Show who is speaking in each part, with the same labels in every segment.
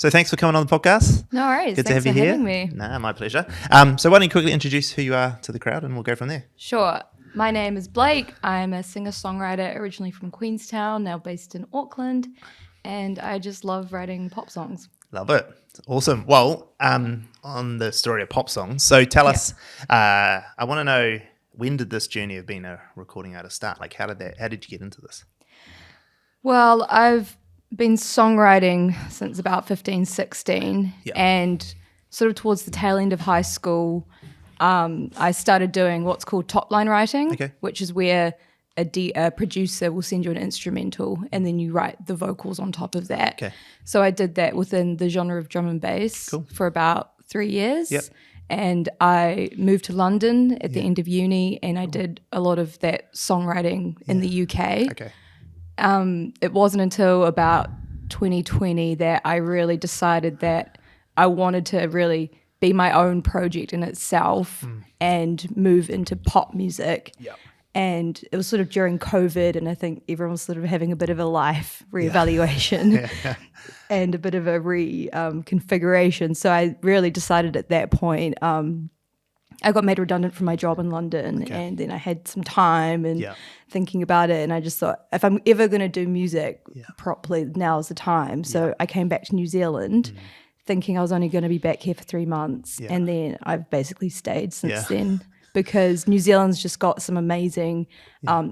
Speaker 1: So thanks for coming on the podcast.
Speaker 2: No worries.
Speaker 1: Good to
Speaker 2: Thanks
Speaker 1: have you
Speaker 2: for
Speaker 1: here.
Speaker 2: having me.
Speaker 1: Nah, my pleasure. So why don't you quickly introduce who you are to the crowd and we'll go from there.
Speaker 2: Sure. My name is Blake. I'm a singer-songwriter originally from Queenstown, now based in Auckland, and I just love writing pop songs.
Speaker 1: Love it. Awesome. Well, on the story of pop songs, so tell us, I want to know, when did this journey of being a recording artist start? Like how did you get into this?
Speaker 2: Well, I've been songwriting since about 15, 16, and sort of towards the tail end of high school, I started doing what's called top-line writing, which is where a producer will send you an instrumental and then you write the vocals on top of that. So I did that within the genre of drum and bass for about 3 years. And I moved to London at the end of uni, and I did a lot of that songwriting in the UK. It wasn't until about 2020 that I really decided that I wanted to really be my own project in itself and move into pop music. And it was sort of during COVID, and I think everyone was sort of having a bit of a life reevaluation and a bit of a reconfiguration. So I really decided at that point, I got made redundant from my job in London, and then I had some time and thinking about it, and I just thought, if I'm ever going to do music properly, now is the time. So I came back to New Zealand thinking I was only going to be back here for 3 months, and then I've basically stayed since then. Because New Zealand's just got some amazing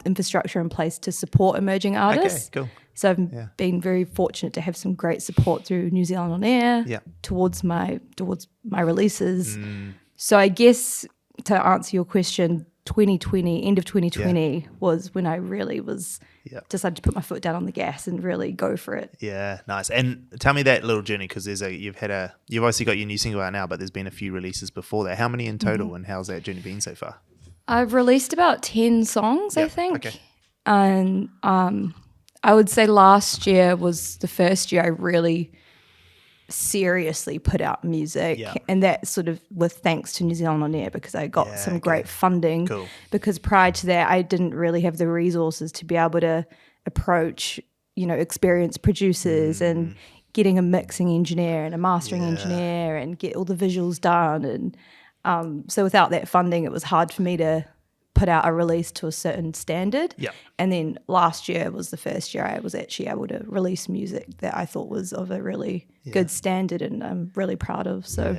Speaker 2: infrastructure in place to support emerging artists. So I've been very fortunate to have some great support through New Zealand On Air towards my releases. So I guess to answer your question, 2020, end of 2020 was when I really decided to put my foot down on the gas and really go for it.
Speaker 1: Yeah, nice. And tell me that little journey, because you've obviously got your new single out now, but there's been a few releases before that. How many in total, and how's that journey been so far?
Speaker 2: I've released about 10 songs, I think. And I would say last year was the first year I really seriously put out music, and that sort of with thanks to New Zealand On Air, because I got some great funding. Because prior to that I didn't really have the resources to be able to approach, experienced producers and getting a mixing engineer and a mastering engineer and get all the visuals done, and so without that funding it was hard for me to put out a release to a certain standard. And then last year was the first year I was actually able to release music that I thought was of a really good standard, and I'm really proud of. So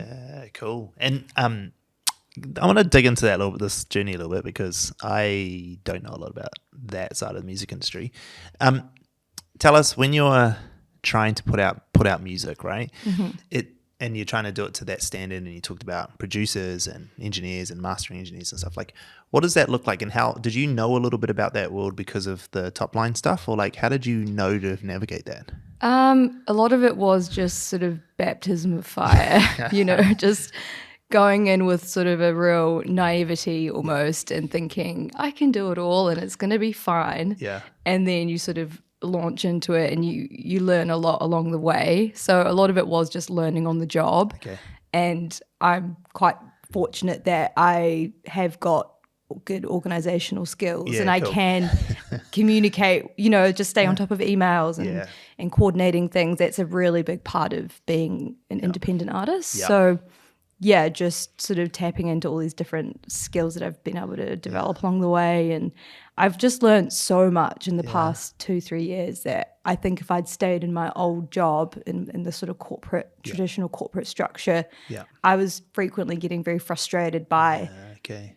Speaker 1: cool. And I want to dig into this journey a little bit, because I don't know a lot about that side of the music industry. Tell us, when you're trying to put out music, right? And you're trying to do it to that standard, and you talked about producers and engineers and mastering engineers and stuff. Like, what does that look like, and how did you know a little bit about that world because of the top line stuff, or like how did you know to navigate that?
Speaker 2: A lot of it was just sort of baptism of fire, just going in with sort of a real naivety almost, and thinking I can do it all and it's going to be fine. And then you sort of launch into it, and you learn a lot along the way. So a lot of it was just learning on the job. And I'm quite fortunate that I have got good organizational skills, and I can communicate, just stay on top of emails and coordinating things. That's a really big part of being an independent artist. So just sort of tapping into all these different skills that I've been able to develop along the way. And I've just learned so much in the past 2-3 years that I think if I'd stayed in my old job in the sort of traditional corporate structure, I was frequently getting very frustrated by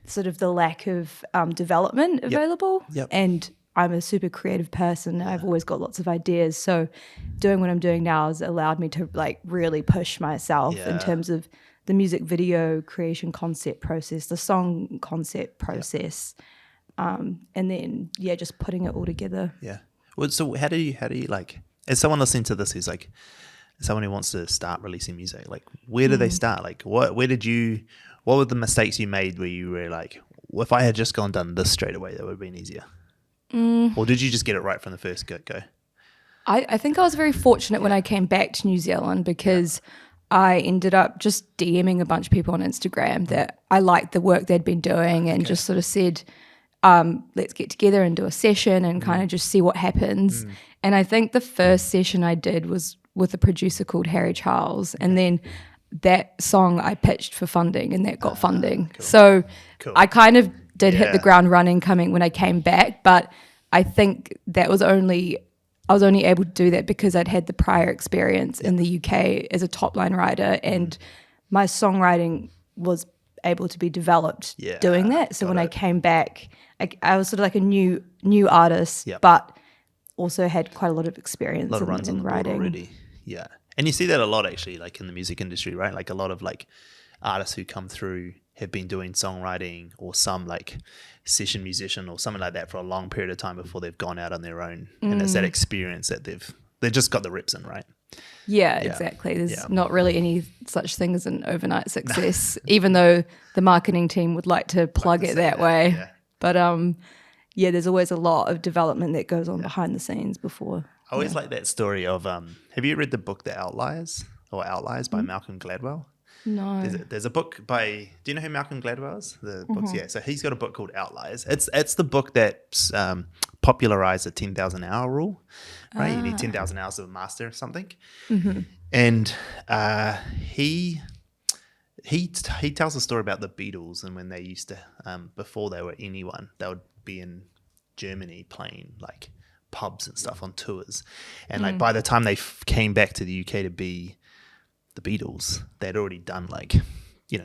Speaker 2: sort of the lack of development available. And I'm a super creative person. I've always got lots of ideas. So doing what I'm doing now has allowed me to like really push myself in terms of the music video creation concept process, the song concept process, and then just putting it all together.
Speaker 1: Well, so how do you like, as someone listening to this who's like someone who wants to start releasing music, like where do they start? Like what were the mistakes you made where you were like, well, if I had just done this straight away, that would have been easier? Or did you just get it right from the first go?
Speaker 2: I think I was very fortunate when I came back to New Zealand, because I ended up just DMing a bunch of people on Instagram that I liked the work they'd been doing, and just sort of said, let's get together and do a session and kind of just see what happens. And I think the first session I did was with a producer called Harry Charles, and then that song I pitched for funding, and that got funding.
Speaker 1: Cool.
Speaker 2: So
Speaker 1: Cool.
Speaker 2: I kind of did hit the
Speaker 1: Yeah.
Speaker 2: ground running coming when I came back, but I think I was only able to do that because I'd had the prior experience in the UK as a top line writer, and my songwriting was able to be developed doing that. So when I came back, I was sort of like a new artist, but also had quite a lot of experience
Speaker 1: A lot of runs on
Speaker 2: in
Speaker 1: the board
Speaker 2: writing.
Speaker 1: already. Yeah. And you see that a lot actually, like in the music industry, right? Like a lot of like artists who come through have been doing songwriting or some like session musician or something like that for a long period of time before they've gone out on their own. And it's that experience that they've just got the reps in, right?
Speaker 2: Yeah, exactly. There's not really any such thing as an overnight success, even though the marketing team would like to plug it that way.
Speaker 1: Yeah.
Speaker 2: But there's always a lot of development that goes on behind the scenes before.
Speaker 1: I always like that story of have you read the book The Outliers by Malcolm Gladwell?
Speaker 2: No.
Speaker 1: There's a book by, do you know who Malcolm Gladwell is? The books, yeah. So he's got a book called Outliers. It's the book that popularized the 10,000 hour rule, right? You need 10,000 hours to master something. And he tells a story about the Beatles and when they used to, before they were anyone, they would be in Germany playing like pubs and stuff on tours. And like by the time they came back to the UK to be the Beatles, they'd already done like,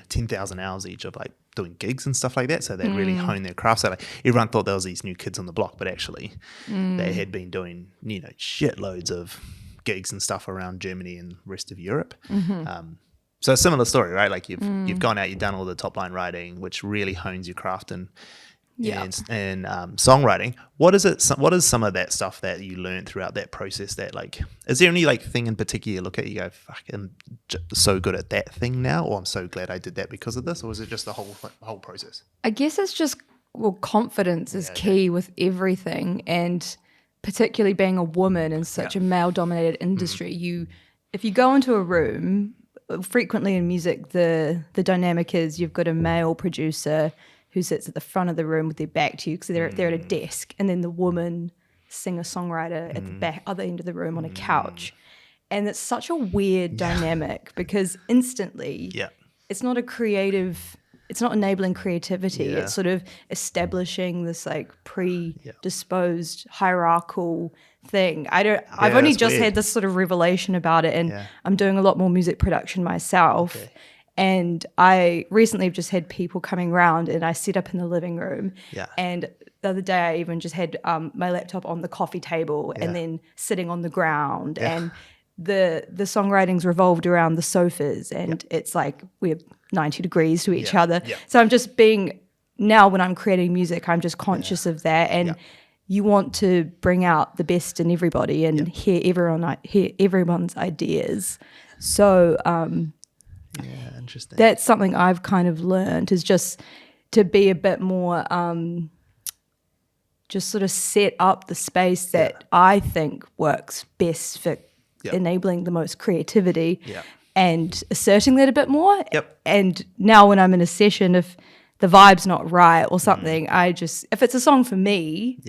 Speaker 1: 10,000 hours each of like doing gigs and stuff like that. So they'd really honed their craft. So like everyone thought there was these new kids on the block, but actually they had been doing, shitloads of gigs and stuff around Germany and rest of Europe. So a similar story, right? Like you've gone out, you've done all the top line writing, which really hones your craft and songwriting. What is some of that stuff that you learned throughout that process that like, is there any like thing in particular you look at, you go, fuck, I'm so good at that thing now, or I'm so glad I did that because of this, or is it just the whole process?
Speaker 2: I guess it's just, confidence is key with everything, and particularly being a woman in such a male-dominated industry. If you go into a room, frequently in music, the dynamic is you've got a male producer who sits at the front of the room with their back to you because they're at a desk, and then the woman singer-songwriter at the back other end of the room on a couch. And it's such a weird dynamic because instantly it's not it's not enabling creativity. It's sort of establishing this like predisposed hierarchical thing. I've only just had this sort of revelation about it, and I'm doing a lot more music production myself. Okay. And I recently have just had people coming around, and I sit up in the living room. Yeah. And the other day I even just had my laptop on the coffee table and then sitting on the ground. Yeah. And the songwriting's revolved around the sofas, and it's like we're 90 degrees to each other. Yeah. So I'm just now when I'm creating music, I'm just conscious of that. And you want to bring out the best in everybody and hear everyone's ideas. So
Speaker 1: interesting.
Speaker 2: That's something I've kind of learned, is just to be a bit more, just sort of set up the space that I think works best for enabling the most creativity and asserting that a bit more. Yep. And now when I'm in a session, if the vibe's not right or something, if it's a song for me,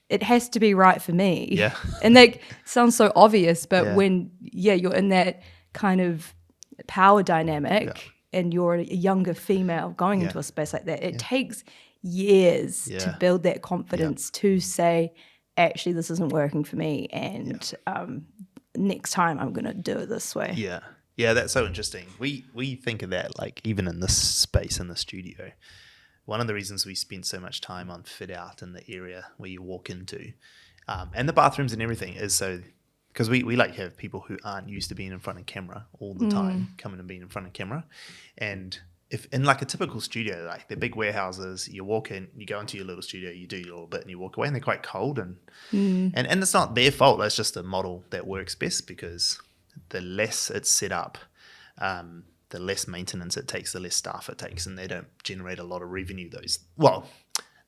Speaker 2: it has to be right for me. Yeah. And that sounds so obvious, but when you're in that kind of power dynamic and you're a younger female going into a space like that, it takes years to build that confidence to say, actually, this isn't working for me, and next time I'm going to do it this way.
Speaker 1: Yeah, that's so interesting. We think of that like even in this space in the studio. One of the reasons we spend so much time on fit out in the area where you walk into, and the bathrooms and everything, is so because we like have people who aren't used to being in front of camera all the time coming and being in front of camera. And if in like a typical studio, like they're big warehouses, you walk in, you go into your little studio, you do your little bit and you walk away, and they're quite cold, and it's not their fault. That's just a model that works best, because the less it's set up, the less maintenance it takes, the less staff it takes, and they don't generate a lot of revenue.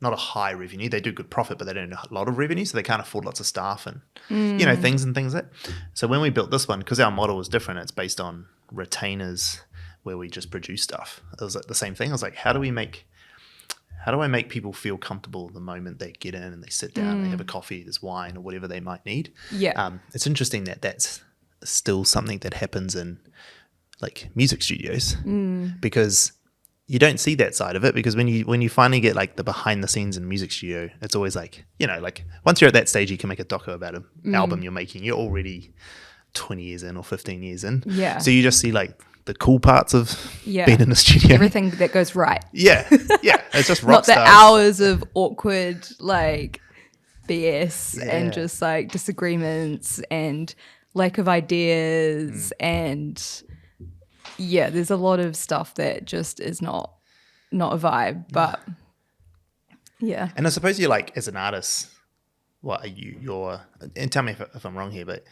Speaker 1: Not a high revenue. They do good profit, but they don't have a lot of revenue, so they can't afford lots of staff and things like that. So when we built this one, because our model was different, it's based on retainers where we just produce stuff. It was like the same thing. I was like, how do I make people feel comfortable the moment they get in and they sit down and they have a coffee, there's wine or whatever they might need? Yeah. It's interesting that that's still something that happens in like music studios because you don't see that side of it, because when you finally get like the behind the scenes in music studio, it's always like, like once you're at that stage, you can make a doco about an album you're making. You're already 20 years in or 15 years in.
Speaker 2: Yeah.
Speaker 1: So you just see like the cool parts of being in the studio.
Speaker 2: Everything that goes right.
Speaker 1: Yeah. It's just rock
Speaker 2: Not the
Speaker 1: stars.
Speaker 2: hours of awkward like BS and just like disagreements and lack of ideas and there's a lot of stuff that just is not a vibe, but yeah.
Speaker 1: And I suppose you're like, as an artist, what are you're, and tell me if I'm wrong here, but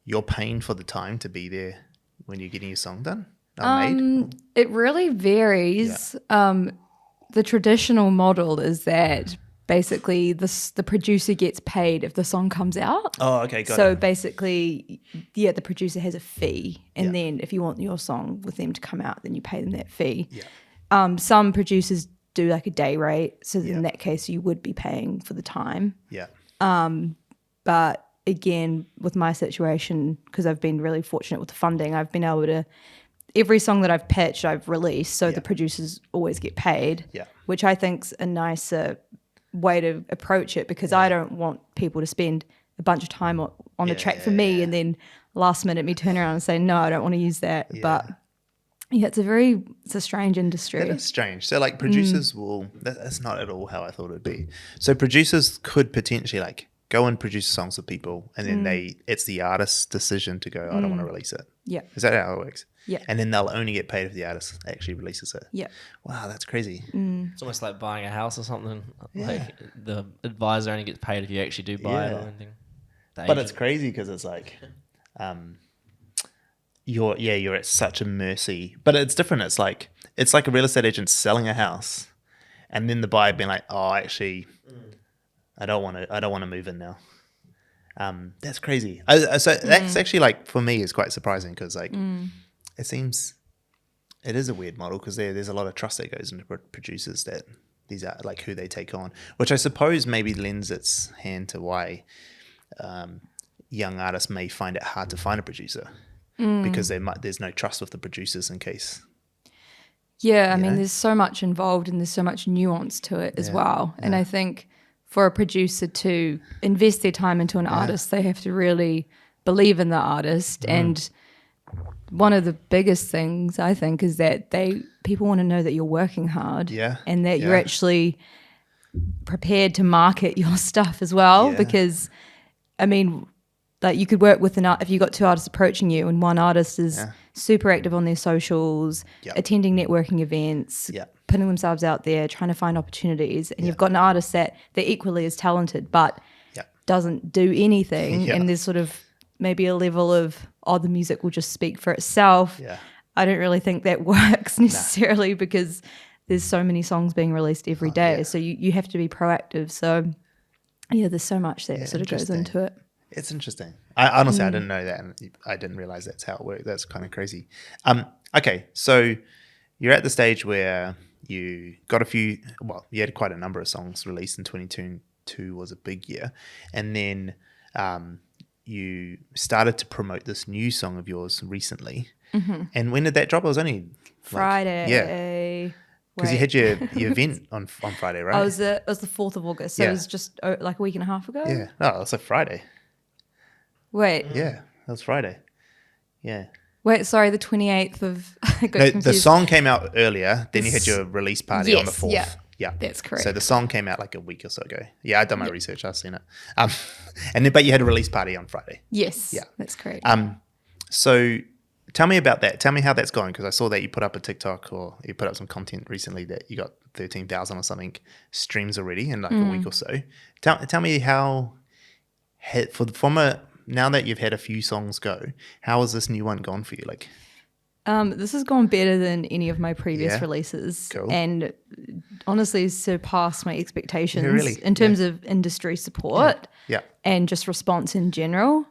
Speaker 1: you're paying for the time to be there when you're getting your song done? Made?
Speaker 2: It really varies. The traditional model is that basically the producer gets paid if the song comes out.
Speaker 1: Oh, okay, got it.
Speaker 2: So basically, the producer has a fee, and then if you want your song with them to come out, then you pay them that fee.
Speaker 1: Yeah.
Speaker 2: Some producers do like a day rate, so in that case, you would be paying for the time.
Speaker 1: Yeah.
Speaker 2: But again, with my situation, because I've been really fortunate with the funding, I've been able to, every song that I've pitched, I've released, so the producers always get paid, which I think's a nicer way to approach it, because I don't want people to spend a bunch of time on a track for me and then last minute me turn around and say, no, I don't want to use that. But it's a strange industry.
Speaker 1: That is strange. So like producers that's not at all how I thought it'd be. So producers could potentially like go and produce songs with people, and then it's the artist's decision to go, I don't want to release it.
Speaker 2: Yeah.
Speaker 1: Is that how it works?
Speaker 2: Yeah.
Speaker 1: And then they'll only get paid if the artist actually releases it.
Speaker 2: Yeah.
Speaker 1: Wow, that's crazy.
Speaker 3: It's almost like buying a house or something. Like the advisor only gets paid if you actually do buy it or anything.
Speaker 1: But it's crazy because it's like, you're at such a mercy. But it's different. It's like a real estate agent selling a house, and then the buyer being like, oh, actually, I don't want to move in now. That's crazy. So that's actually, like, for me, is quite surprising, because like it is a weird model, because there's a lot of trust that goes into producers, that these are like who they take on, which I suppose maybe lends its hand to why young artists may find it hard to find a producer, because there's no trust with the producers in case.
Speaker 2: Yeah, I mean, there's so much involved and there's so much nuance to it as well. And I think for a producer to invest their time into an artist, they have to really believe in the artist. And one of the biggest things, I think, is that people want to know that you're working hard and that you're actually prepared to market your stuff as well. Because, I mean, like, you could work with if you got two artists approaching you, and one artist is super active on their socials, attending networking events, putting themselves out there, trying to find opportunities, and you've got an artist that they're equally as talented but doesn't do anything, and there's sort of maybe a level of, the music will just speak for itself. I don't really think that works necessarily, because there's so many songs being released every day, so you have to be proactive. So there's so much that sort of goes into it.
Speaker 1: It's interesting. I honestly, I didn't know that, and I didn't realize that's how it worked. That's kind of crazy. Okay, so you're at the stage where you got you had quite a number of songs released in 2022, was a big year. And then you started to promote this new song of yours recently. And when did that drop? It was only
Speaker 2: Friday.
Speaker 1: Because you had your event on Friday, right?
Speaker 2: It was the 4th of August, so it was just like a week and a half ago.
Speaker 1: Yeah. No, it was a Friday.
Speaker 2: Wait.
Speaker 1: Yeah, that was Friday. Yeah.
Speaker 2: Wait, sorry, the 28th of...
Speaker 1: the song came out earlier, then you had your release party on the 4th. Yeah,
Speaker 2: that's correct.
Speaker 1: So the song came out like a week or so ago. Yeah, I've done my research. I've seen it. But you had a release party on Friday.
Speaker 2: Yes, that's correct.
Speaker 1: So tell me about that. Tell me how that's going, because I saw that you put up a TikTok, or you put up some content recently that you got 13,000 or something streams already in like a week or so. Tell me how, now that you've had a few songs go, how has this new one gone for you? Like,
Speaker 2: this has gone better than any of my previous releases, and honestly surpassed my expectations in terms of industry support and just response in general.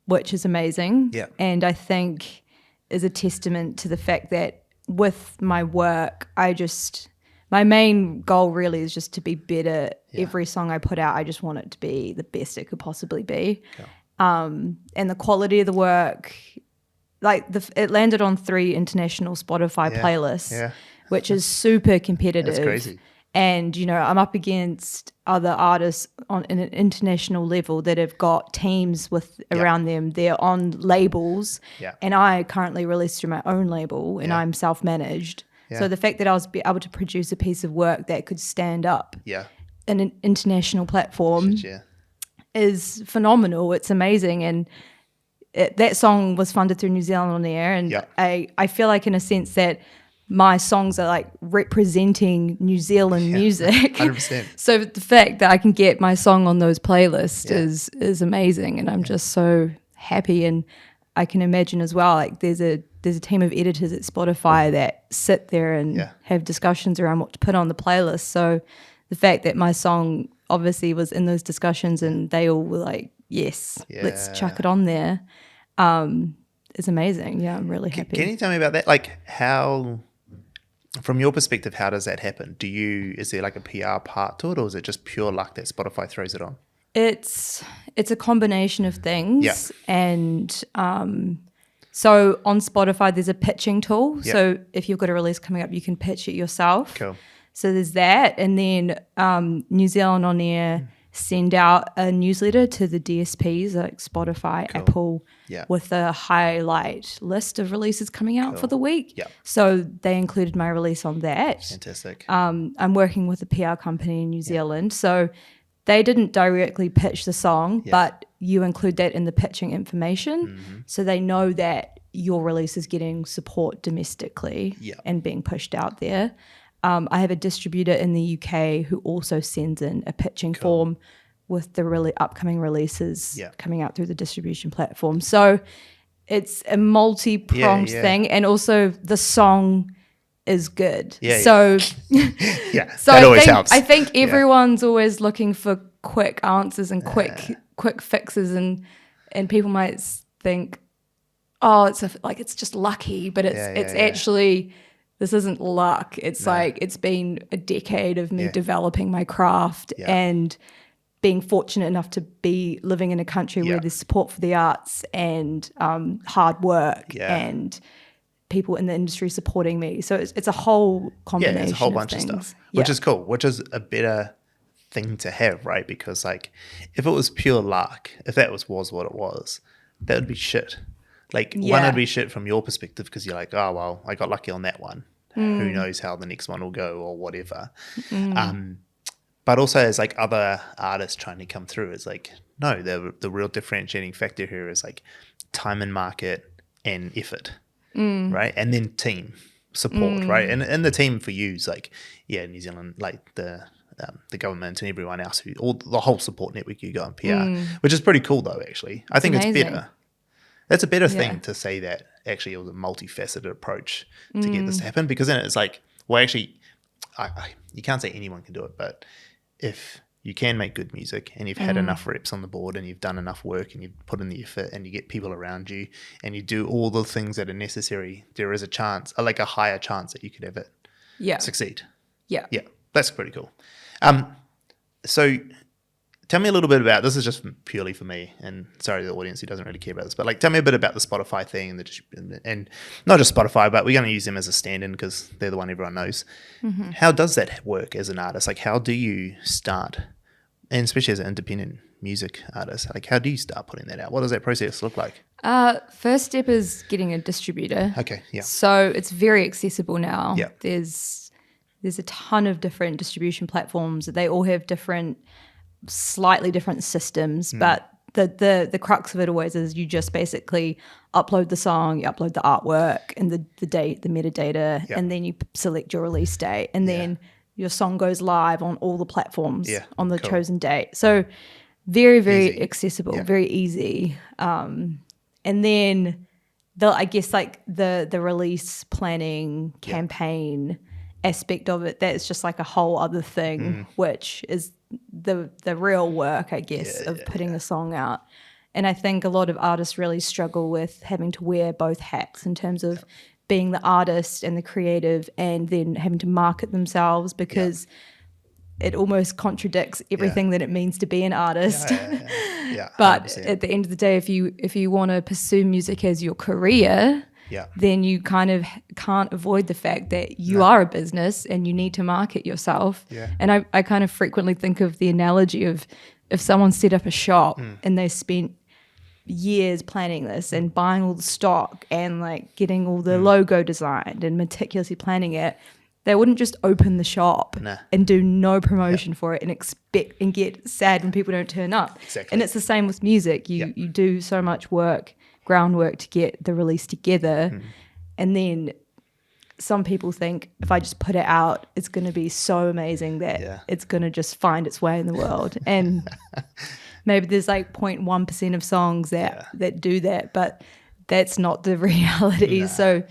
Speaker 2: Which is amazing. And I think is a testament to the fact that with my work, my main goal really is just to be better. Every song I put out, I just want it to be the best it could possibly be. and the quality of the work. Like it landed on 3 international Spotify playlists, which is super competitive.
Speaker 1: That's crazy.
Speaker 2: And, you know, I'm up against other artists on an international level that have got teams with around them. They're on labels.
Speaker 1: Yeah.
Speaker 2: And I currently release through my own label and I'm self-managed.
Speaker 1: Yeah.
Speaker 2: So the fact that I was able to produce a piece of work that could stand up in an international platform is phenomenal. It's amazing. And that song was funded through New Zealand On Air. And I feel like in a sense that my songs are like representing New Zealand music.
Speaker 1: 100%.
Speaker 2: So the fact that I can get my song on those playlists is amazing, and I'm just so happy. And I can imagine as well, like there's a team of editors at Spotify that sit there and have discussions around what to put on the playlist. So the fact that my song obviously was in those discussions and they all were like, yes, let's chuck it on there, is amazing. Yeah, I'm really happy.
Speaker 1: Can you tell me about that? Like how, from your perspective, how does that happen? Is there like a PR part to it, or is it just pure luck that Spotify throws it on?
Speaker 2: It's a combination of things. And so on Spotify there's a pitching tool. So if you've got a release coming up, you can pitch it yourself.
Speaker 1: Cool.
Speaker 2: So there's that. And then New Zealand On Air send out a newsletter to the DSPs like Spotify, Apple, with a highlight list of releases coming out for the week. Yeah. So they included my release on that.
Speaker 1: Fantastic.
Speaker 2: I'm working with a PR company in New Zealand. So they didn't directly pitch the song, but you include that in the pitching information. So they know that your release is getting support domestically and being pushed out there. I have a distributor in the UK who also sends in a pitching form with the really upcoming releases coming out through the distribution platform. So it's a multi-pronged thing, and also the song is good. So
Speaker 1: that always helps.
Speaker 2: I think everyone's always looking for quick answers and quick fixes, and people might think, oh, it's just lucky, but it's actually. This isn't luck. It's like it's been a decade of me developing my craft and being fortunate enough to be living in a country where there's support for the arts and hard work and people in the industry supporting me. So it's a whole combination.
Speaker 1: It's a whole bunch of stuff, which is cool, which is a better thing to have, right? Because like if it was pure luck, if that was what it was, that would be shit. Like one would be shit from your perspective because you're like, oh, well, I got lucky on that one. Who knows how the next one will go or whatever. But also as like other artists trying to come through, it's like, no, the real differentiating factor here is like time and market and effort, right? And then team support, right? And the team for you is like, New Zealand, like the government and everyone else, the whole support network you got in PR, which is pretty cool though, actually. I think it's better. That's a better thing to say that actually it was a multifaceted approach to get this to happen, because then it's like, well, actually, you can't say anyone can do it, but if you can make good music and you've had enough reps on the board and you've done enough work and you've put in the effort and you get people around you and you do all the things that are necessary, there is a chance, like a higher chance that you could have it succeed. Yeah, that's pretty cool. So tell me a little bit about, this is just purely for me, and sorry to the audience who doesn't really care about this, but like tell me a bit about the Spotify thing and not just Spotify, but we're going to use them as a stand-in because they're the one everyone knows. How does that work as an artist? Like how do you start, and especially as an independent music artist, like how do you start putting that out? What does that process look like?
Speaker 2: First step is getting a distributor.
Speaker 1: Okay,
Speaker 2: So it's very accessible now.
Speaker 1: Yeah.
Speaker 2: There's a ton of different distribution platforms. They all have slightly different systems, but the crux of it always is you just basically upload the song, you upload the artwork and the date, the metadata, and then you select your release date, and then your song goes live on all the platforms on the chosen date. So very, very
Speaker 1: Easy.
Speaker 2: accessible, very easy. And then I guess like the release planning campaign aspect of it, that's just like a whole other thing, which is the real work, I guess, of putting a song out. And I think a lot of artists really struggle with having to wear both hats in terms of being the artist and the creative and then having to market themselves, because it almost contradicts everything that it means to be an artist.
Speaker 1: Yeah,
Speaker 2: But
Speaker 1: 100%.
Speaker 2: at the end of the day, if you want to pursue music as your career, then you kind of can't avoid the fact that you are a business and you need to market yourself. And I kind of frequently think of the analogy of if someone set up a shop and they spent years planning this and buying all the stock and like getting all the logo designed and meticulously planning it, they wouldn't just open the shop and do no promotion for it and expect and get sad when people don't turn up.
Speaker 1: Exactly.
Speaker 2: And it's the same with music. You do so much work, groundwork to get the release together, and then some people think if I just put it out, it's going to be so amazing that it's going to just find its way in the world. And maybe there's like 0.1% of songs that do that, but that's not the reality. So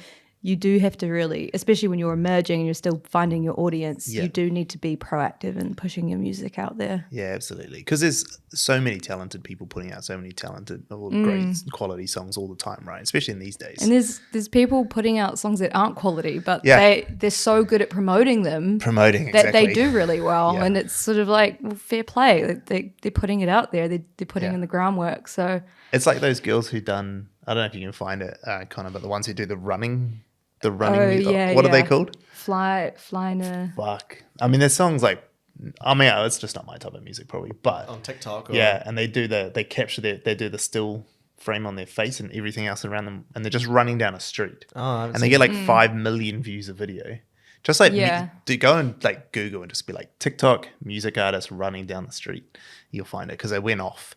Speaker 2: you do have to really, especially when you're emerging and you're still finding your audience, you do need to be proactive in pushing your music out there.
Speaker 1: Yeah, absolutely. Because there's so many talented people putting out so many talented, great quality songs all the time, right? Especially in these days.
Speaker 2: And there's people putting out songs that aren't quality, but they're so good at promoting them. That they do really well. And it's sort of like, well, fair play. They're putting it out there. They're putting in the groundwork. So
Speaker 1: it's like those girls who done, I don't know if you can find it, Connor, but the ones who do the running. What are they called?
Speaker 2: Flying.
Speaker 1: Fuck. I mean, there's songs like, I mean, it's just not my type of music probably, but
Speaker 3: On TikTok.
Speaker 1: and they do they do the still frame on their face and everything else around them, and they're just running down a street.
Speaker 3: Oh,
Speaker 1: and they get like 5 million views a video. Just like go and like Google and just be like TikTok music artist running down the street. You'll find it because they went off.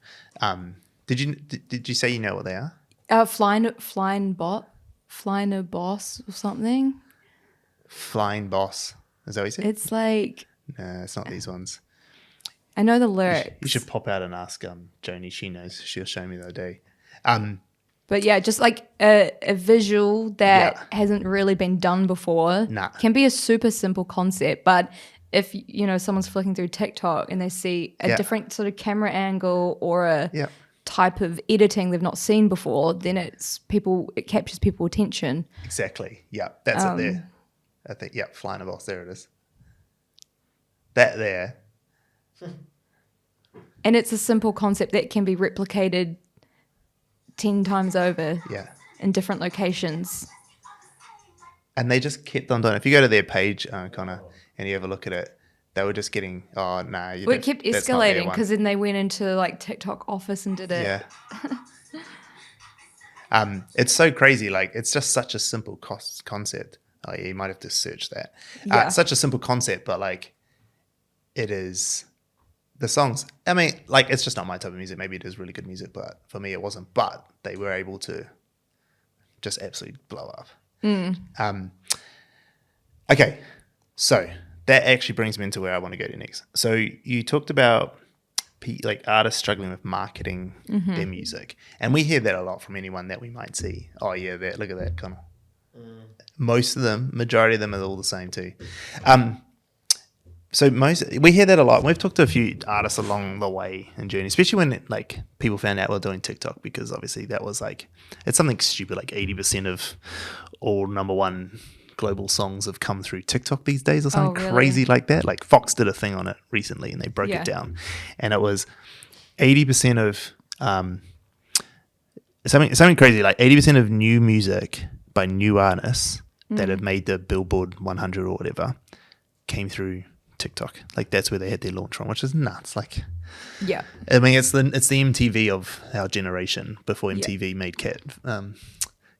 Speaker 1: Did you say you know what they are?
Speaker 2: Flying a boss or something.
Speaker 1: Flying Boss. Is that what you said?
Speaker 2: It's like,
Speaker 1: no, it's not these ones.
Speaker 2: I know the lyrics.
Speaker 1: You should pop out and ask Joni. She knows. She'll show me the other day.
Speaker 2: But yeah, just like a visual that hasn't really been done before can be a super simple concept. But if, you know, someone's flicking through TikTok and they see a different sort of camera angle or a type of editing they've not seen before, then it captures people's attention.
Speaker 1: Exactly. Yeah, that's it there. I think, Flying a Boss, there it is. That there.
Speaker 2: And it's a simple concept that can be replicated 10 times over in different locations.
Speaker 1: And they just kept on doing it. If you go to their page, Connor, and you have a look at it, they were just getting, it
Speaker 2: kept escalating because then they went into like TikTok office and did it.
Speaker 1: Yeah. It's so crazy. Like, it's just such a simple concept. Oh, yeah, you might have to search that. It's such a simple concept, but like, it is the songs. I mean, like, it's just not my type of music. Maybe it is really good music, but for me, it wasn't. But they were able to just absolutely blow up. Okay, so that actually brings me into where I want to go to next. So you talked about like artists struggling with marketing their music, and we hear that a lot from anyone that we might see. Oh yeah, look at that, Connor. Most of them, majority of them are all the same too. So we hear that a lot. And we've talked to a few artists along the way in journey, especially when like people found out we're doing TikTok, because obviously that was like, it's something stupid, like 80% of all number one global songs have come through TikTok these days or something crazy like that. Like Fox did a thing on it recently and they broke it down, and it was 80% of something crazy, like 80% of new music by new artists that have made the Billboard 100 or whatever came through TikTok. Like that's where they had their launch from, which is nuts. Like, I mean, it's the MTV of our generation before MTV made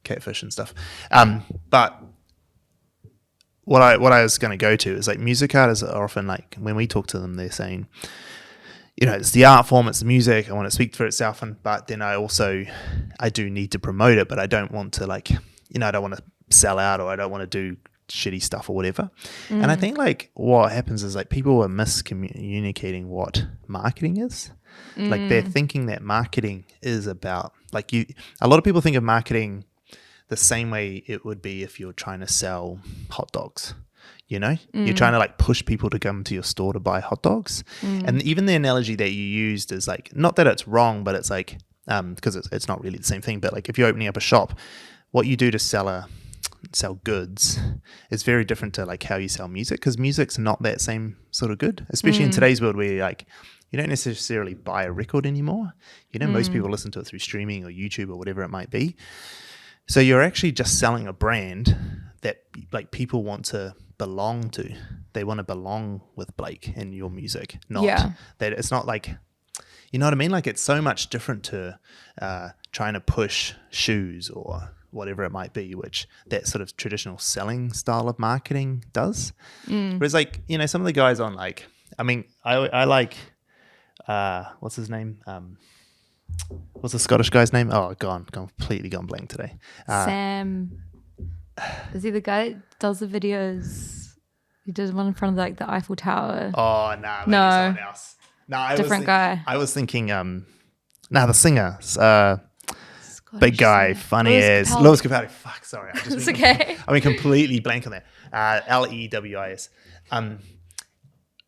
Speaker 1: catfish and stuff. But what I was going to go to is like music artists are often like, when we talk to them, they're saying, you know, it's the art form, it's the music, I want to speak for itself, but then I do need to promote it, but I don't want to like, you know, I don't want to sell out, or I don't want to do shitty stuff or whatever. And I think like what happens is like people are miscommunicating what marketing is. Like they're thinking that marketing is about like a lot of people think of marketing the same way it would be if you're trying to sell hot dogs. You know, you're trying to like push people to come to your store to buy hot dogs. And even the analogy that you used is like, not that it's wrong, but it's like, because it's not really the same thing, but like if you're opening up a shop, what you do to sell sell goods is very different to like how you sell music, because music's not that same sort of good, especially in today's world where like you don't necessarily buy a record anymore. You know, most people listen to it through streaming or YouTube or whatever it might be. So you're actually just selling a brand that like people want to belong to. They want to belong with Blake and your music, not that it's not like, you know what I mean? Like it's so much different to trying to push shoes or whatever it might be, which that sort of traditional selling style of marketing does. Whereas like, you know, some of the guys on like, I mean, I like, what's his name? What's the Scottish guy's name? Oh, completely gone blank today.
Speaker 2: Sam, is he the guy that does the videos? He does one in front of like the Eiffel Tower.
Speaker 1: Oh, no, someone else. No,
Speaker 2: Different guy.
Speaker 1: I was thinking, the singer, big guy, funny as Lewis Capaldi. Fuck, sorry.
Speaker 2: It's okay.
Speaker 1: I mean, completely blank on that. Lewis.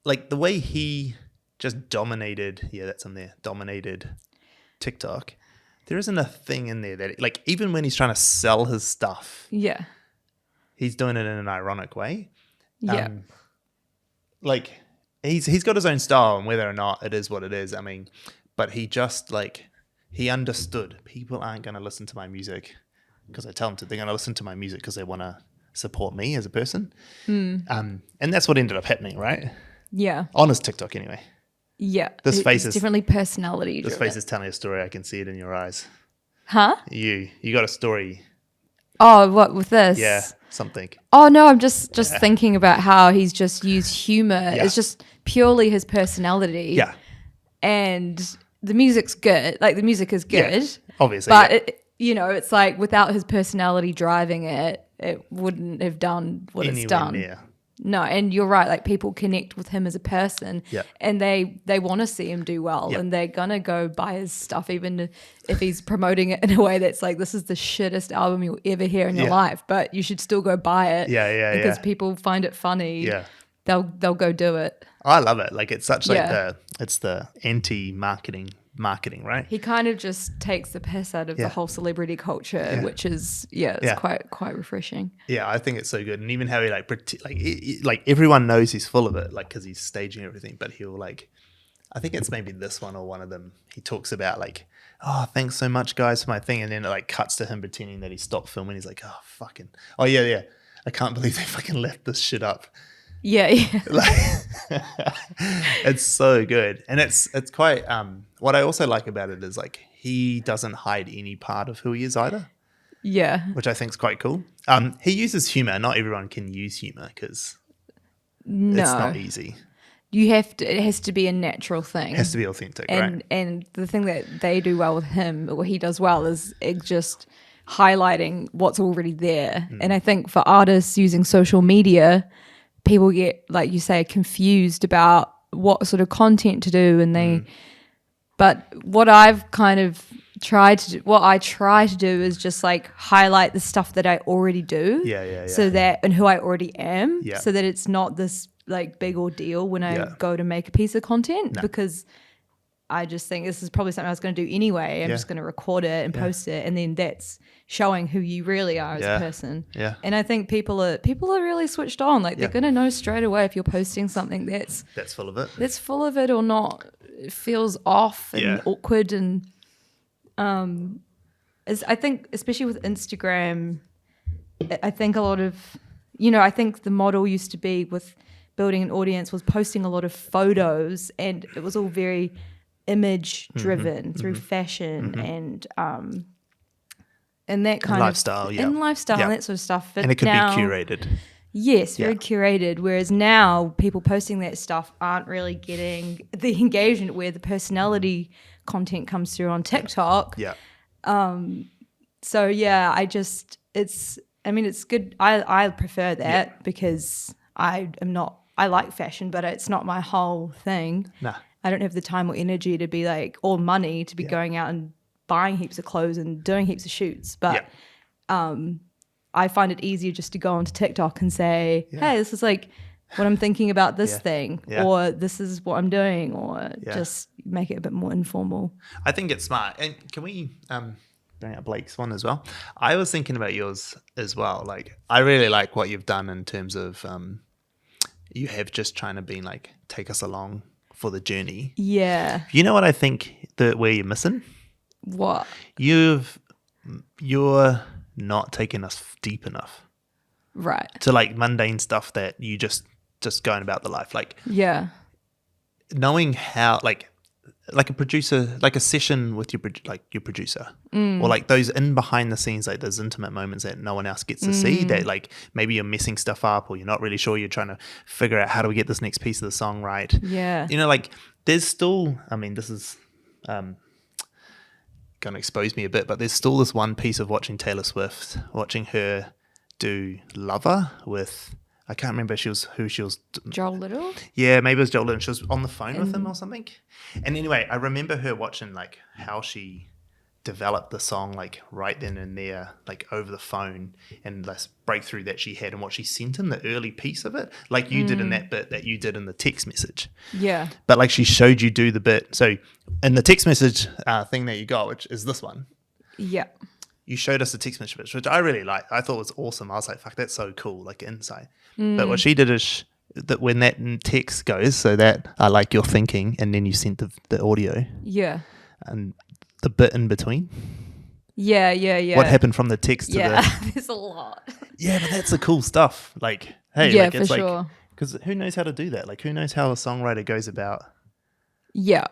Speaker 1: Like the way he just dominated, that's in there, dominated TikTok. There isn't a thing in there that, like, even when he's trying to sell his stuff, he's doing it in an ironic way. Like he's got his own style, and whether or not it is what it is, I mean, but he just like he understood people aren't going to listen to my music because I tell them to. They're going to listen to my music because they want to support me as a person. And that's what ended up happening, right?
Speaker 2: Yeah.
Speaker 1: On his TikTok, anyway.
Speaker 2: Yeah.
Speaker 1: This face
Speaker 2: is
Speaker 1: is
Speaker 2: definitely personality.
Speaker 1: This face is telling a story. I can see it in your eyes.
Speaker 2: Huh?
Speaker 1: You got a story.
Speaker 2: Oh, what with this?
Speaker 1: Yeah, something.
Speaker 2: Oh no, I'm just thinking about how he's just used humor.
Speaker 1: Yeah.
Speaker 2: It's just purely his personality.
Speaker 1: Yeah.
Speaker 2: And the music's good. Like the music is good.
Speaker 1: Yeah, obviously.
Speaker 2: But it's like without his personality driving it, it wouldn't have done what it's done.
Speaker 1: Near.
Speaker 2: No, and you're right. Like people connect with him as a person,
Speaker 1: Yeah.
Speaker 2: and they want to see him do well,
Speaker 1: Yeah.
Speaker 2: and they're gonna go buy his stuff, even if he's promoting it in a way that's like, this is the shittest album you'll ever hear in your life, but you should still go buy it. Because people find it funny.
Speaker 1: Yeah.
Speaker 2: They'll go do it.
Speaker 1: I love it. Like it's such like it's the anti-marketing, right?
Speaker 2: He kind of just takes the piss out of the whole celebrity culture, which is quite refreshing.
Speaker 1: Yeah, I think it's so good, and even how he like everyone knows he's full of it, like because he's staging everything. But he'll like, I think it's maybe this one or one of them. He talks about like, oh, thanks so much, guys, for my thing, and then it like cuts to him pretending that he stopped filming. He's like, oh yeah, I can't believe they fucking left this shit up.
Speaker 2: Yeah.
Speaker 1: Like, it's so good, and it's quite. What I also like about it is like he doesn't hide any part of who he is either.
Speaker 2: Yeah,
Speaker 1: which I think is quite cool. He uses humor. Not everyone can use humor because it's not easy.
Speaker 2: It has to be a natural thing.
Speaker 1: It has to be authentic,
Speaker 2: and,
Speaker 1: right?
Speaker 2: And the thing that they do well with him, what he does well, is it just highlighting what's already there. And I think for artists using social media, people get, like you say, confused about what sort of content to do, and but what I've kind of tried to do, what I try to do is just like highlight the stuff that I already do.
Speaker 1: Yeah.
Speaker 2: So that, and who I already am,
Speaker 1: Yeah.
Speaker 2: so that it's not this like big ordeal when I go to make a piece of content, because I just think this is probably something I was going to do anyway. I'm just going to record it and post it, and then that's showing who you really are as a person.
Speaker 1: Yeah.
Speaker 2: And I think people are really switched on. Like they're going to know straight away if you're posting something that's
Speaker 1: full of it.
Speaker 2: That's full of it or not. It feels off and awkward, and I think especially with Instagram, I think a lot of, I think the model used to be with building an audience was posting a lot of photos, and it was all very image driven through fashion and that kind
Speaker 1: lifestyle,
Speaker 2: of lifestyle and that sort of stuff. But
Speaker 1: and it could
Speaker 2: now,
Speaker 1: be curated.
Speaker 2: Yes, very curated. Whereas now people posting that stuff aren't really getting the engagement where the personality content comes through on TikTok.
Speaker 1: Yeah.
Speaker 2: So yeah, it's good. I prefer that because I like fashion, but it's not my whole thing.
Speaker 1: Nah.
Speaker 2: I don't have the time or energy to be like, or money to be going out and buying heaps of clothes and doing heaps of shoots. But I find it easier just to go onto TikTok and say, hey, this is like what I'm thinking about this thing, or this is what I'm doing, or just make it a bit more informal.
Speaker 1: I think it's smart. And can we bring up Blake's one as well. I was thinking about yours as well. Like, I really like what you've done in terms of you have just trying to be like, take us along for the journey.
Speaker 2: Yeah.
Speaker 1: You know what I think that where you're missing?
Speaker 2: What?
Speaker 1: You're not taking us deep enough
Speaker 2: Right.
Speaker 1: to like mundane stuff that you just going about the life. Like,
Speaker 2: Yeah.
Speaker 1: knowing how like a producer, like a session with your producer, or like those in behind the scenes, like those intimate moments that no one else gets to see, that like maybe you're messing stuff up or you're not really sure, you're trying to figure out how do we get this next piece of the song right.
Speaker 2: Yeah.
Speaker 1: You know, like there's still, I mean, this is going to expose me a bit, but there's still this one piece of watching Taylor Swift, watching her do Lover with, I can't remember who she was.
Speaker 2: Joel Little?
Speaker 1: Yeah, maybe it was Joel Little. She was on the phone with him or something. And anyway, I remember her watching like how she developed the song like right then and there, like over the phone, and this breakthrough that she had and what she sent him, the early piece of it, like you did in that bit that you did in the text message.
Speaker 2: Yeah.
Speaker 1: But like she showed you do the bit. So in the text message thing that you got, which is this one.
Speaker 2: Yeah.
Speaker 1: You showed us the text message, which I really liked. I thought was awesome. I was like, fuck, that's so cool, like insight. But what she did is that when that text goes, so that I like your thinking, and then you sent the audio
Speaker 2: Yeah.
Speaker 1: and the bit in between.
Speaker 2: Yeah.
Speaker 1: What happened from the text to
Speaker 2: Yeah.
Speaker 1: the...
Speaker 2: There's a lot.
Speaker 1: Yeah, but that's the cool stuff. Like, hey,
Speaker 2: Yeah,
Speaker 1: like, it's
Speaker 2: for
Speaker 1: like,
Speaker 2: sure.
Speaker 1: because who knows how to do that? Like, who knows how a songwriter goes about...
Speaker 2: Yeah.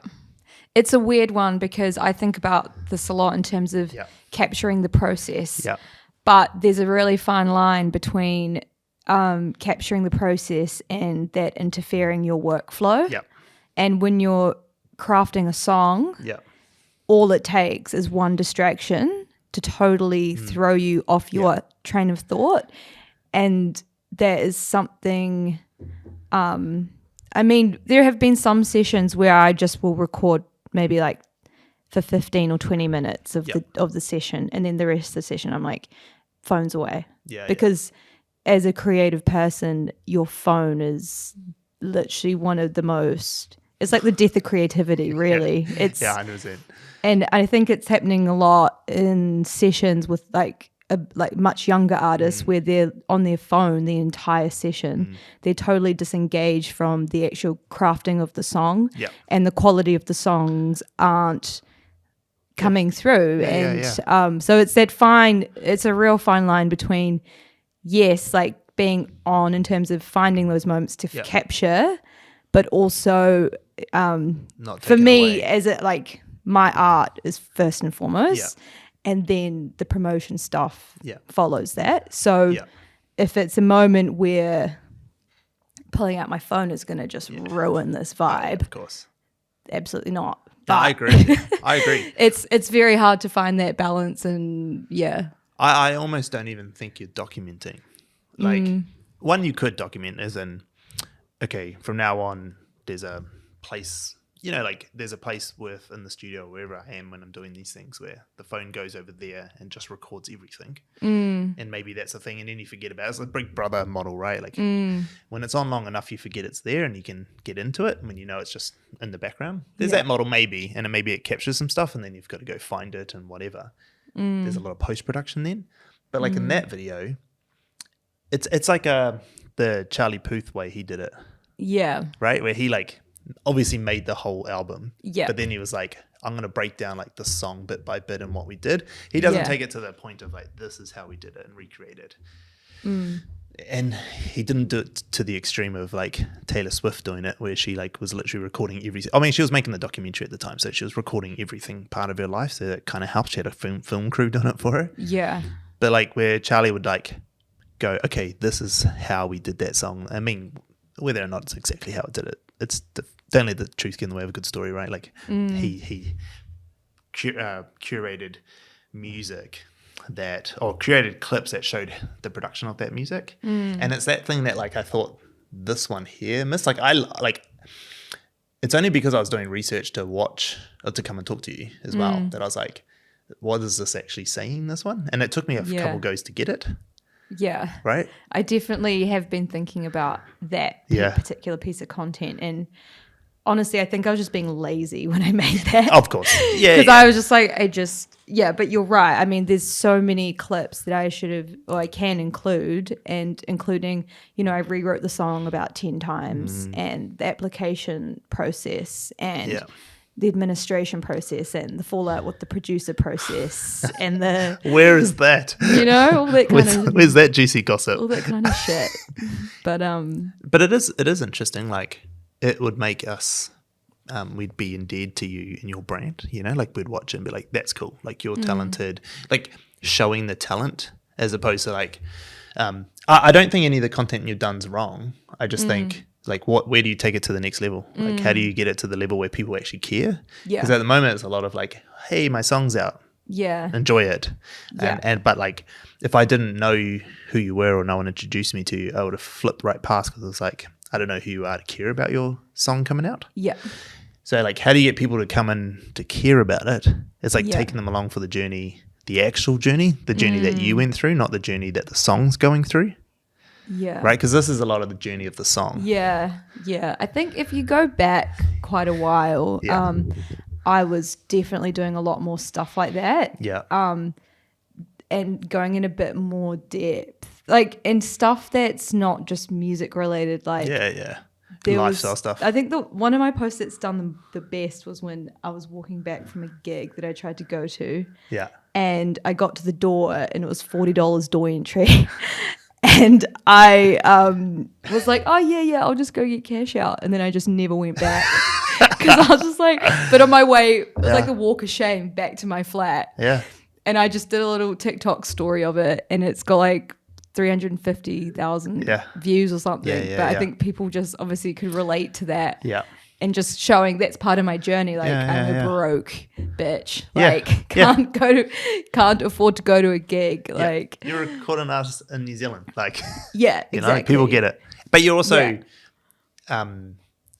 Speaker 2: It's a weird one because I think about this a lot in terms of capturing the process.
Speaker 1: Yeah.
Speaker 2: But there's a really fine line between capturing the process and that interfering your workflow.
Speaker 1: Yeah.
Speaker 2: And when you're crafting a song,
Speaker 1: Yeah.
Speaker 2: all it takes is one distraction to totally throw you off your train of thought. And that is something, I mean, there have been some sessions where I just will record maybe like for 15 or 20 minutes of the session, and then the rest of the session I'm like, phone's away.
Speaker 1: Yeah.
Speaker 2: Because as a creative person, your phone is literally one of the most, it's like the death of creativity, really. It's
Speaker 1: 100%.
Speaker 2: And I think it's happening a lot in sessions with like much younger artists where they're on their phone the entire session. They're totally disengaged from the actual crafting of the song, and the quality of the songs aren't coming through. So it's that fine, it's a real fine line between, yes, like being on in terms of finding those moments to capture, but also
Speaker 1: Not
Speaker 2: for
Speaker 1: taken
Speaker 2: me,
Speaker 1: away.
Speaker 2: as it like my art is first and foremost, and then the promotion stuff follows that. So if it's a moment where pulling out my phone is going to just ruin this vibe,
Speaker 1: Of course.
Speaker 2: absolutely not.
Speaker 1: No, I agree. I agree.
Speaker 2: It's very hard to find that balance, and
Speaker 1: I almost don't even think you're documenting. Like, one you could document is in, okay, from now on, there's a place, you know, like there's a place in the studio, wherever I am when I'm doing these things, where the phone goes over there and just records everything. And maybe that's a thing, and then you forget about it. It's a Big Brother model, right? Like when it's on long enough, you forget it's there and you can get into it when you know it's just in the background. There's that model maybe, and maybe it captures some stuff and then you've got to go find it and whatever. There's a lot of post-production then. But like in that video, it's like the Charlie Puth way he did it.
Speaker 2: Yeah.
Speaker 1: Right? Where he like obviously made the whole album.
Speaker 2: Yeah.
Speaker 1: But then he was like, I'm going to break down like the song bit by bit and what we did. He doesn't take it to the point of like, this is how we did it and recreate it. And he didn't do it to the extreme of like Taylor Swift doing it, where she like was literally recording everything. I mean, she was making the documentary at the time, so she was recording everything part of her life. So that kind of helped. She had a film crew doing it for her.
Speaker 2: Yeah.
Speaker 1: But like where Charlie would like go, okay, this is how we did that song. I mean, whether or not it's exactly how it did it, it's only the truth get in the way of a good story, right? Like he curated music or created clips that showed the production of that music. And it's that thing that like I thought this one here missed. Like it's only because I was doing research to watch or to come and talk to you as well that I was like, what is this actually saying, this one? And it took me a couple goes to get it.
Speaker 2: Yeah.
Speaker 1: Right?
Speaker 2: I definitely have been thinking about that particular piece of content. And honestly, I think I was just being lazy when I made that.
Speaker 1: Of course. Yeah.
Speaker 2: Because
Speaker 1: yeah.
Speaker 2: I was just like, but you're right. I mean, there's so many clips that I should have, or I can include, and including, I rewrote the song about 10 times, and the application process, and
Speaker 1: Yeah.
Speaker 2: the administration process, and the fallout with the producer process, and the,
Speaker 1: Where is that?
Speaker 2: all that kind of,
Speaker 1: Where's that juicy gossip?
Speaker 2: all that kind of shit. But
Speaker 1: But it is interesting. Like, it would make us, we'd be endeared to you and your brand. Like we'd watch it and be like, "That's cool. Like you're talented." Like showing the talent as opposed to like, I don't think any of the content you've done's wrong. I just think like, where do you take it to the next level? Like, how do you get it to the level where people actually care?
Speaker 2: Yeah.
Speaker 1: Because at the moment it's a lot of like, "Hey, my song's out.
Speaker 2: yeah,
Speaker 1: Enjoy it."
Speaker 2: Yeah.
Speaker 1: But like, if I didn't know who you were or no one introduced me to you, I would have flipped right past because it's like, I don't know who you are to care about your song coming out.
Speaker 2: yeah,
Speaker 1: So like, how do you get people to come in to care about it? It's like
Speaker 2: Yeah.
Speaker 1: taking them along for the journey, the actual journey, the journey that you went through, not the journey that the song's going through,
Speaker 2: yeah.
Speaker 1: right? Because this is a lot of the journey of the song.
Speaker 2: Yeah, yeah. I think if you go back quite a while,
Speaker 1: Yeah.
Speaker 2: I was definitely doing a lot more stuff like that,
Speaker 1: Yeah.
Speaker 2: and going in a bit more depth, like in stuff that's not just music related. Like
Speaker 1: yeah.
Speaker 2: there
Speaker 1: Lifestyle
Speaker 2: was,
Speaker 1: stuff.
Speaker 2: I think one of my posts that's done the best was when I was walking back from a gig that I tried to go to,
Speaker 1: Yeah.
Speaker 2: and I got to the door and it was $40 door entry. And I was like, oh, yeah, I'll just go get cash out. And then I just never went back because I was just like, but on my way, it was like a walk of shame back to my flat.
Speaker 1: Yeah.
Speaker 2: And I just did a little TikTok story of it, and it's got like 350,000
Speaker 1: Yeah.
Speaker 2: views or something.
Speaker 1: Yeah,
Speaker 2: but I
Speaker 1: yeah.
Speaker 2: think people just obviously could relate to that.
Speaker 1: Yeah.
Speaker 2: And just showing that's part of my journey. Like, I'm a broke bitch.
Speaker 1: Yeah,
Speaker 2: Like,
Speaker 1: yeah.
Speaker 2: can't afford to go to a gig. Like,
Speaker 1: You're a recording artist in New Zealand. Like,
Speaker 2: yeah, exactly.
Speaker 1: people get it. But you're also
Speaker 2: Yeah.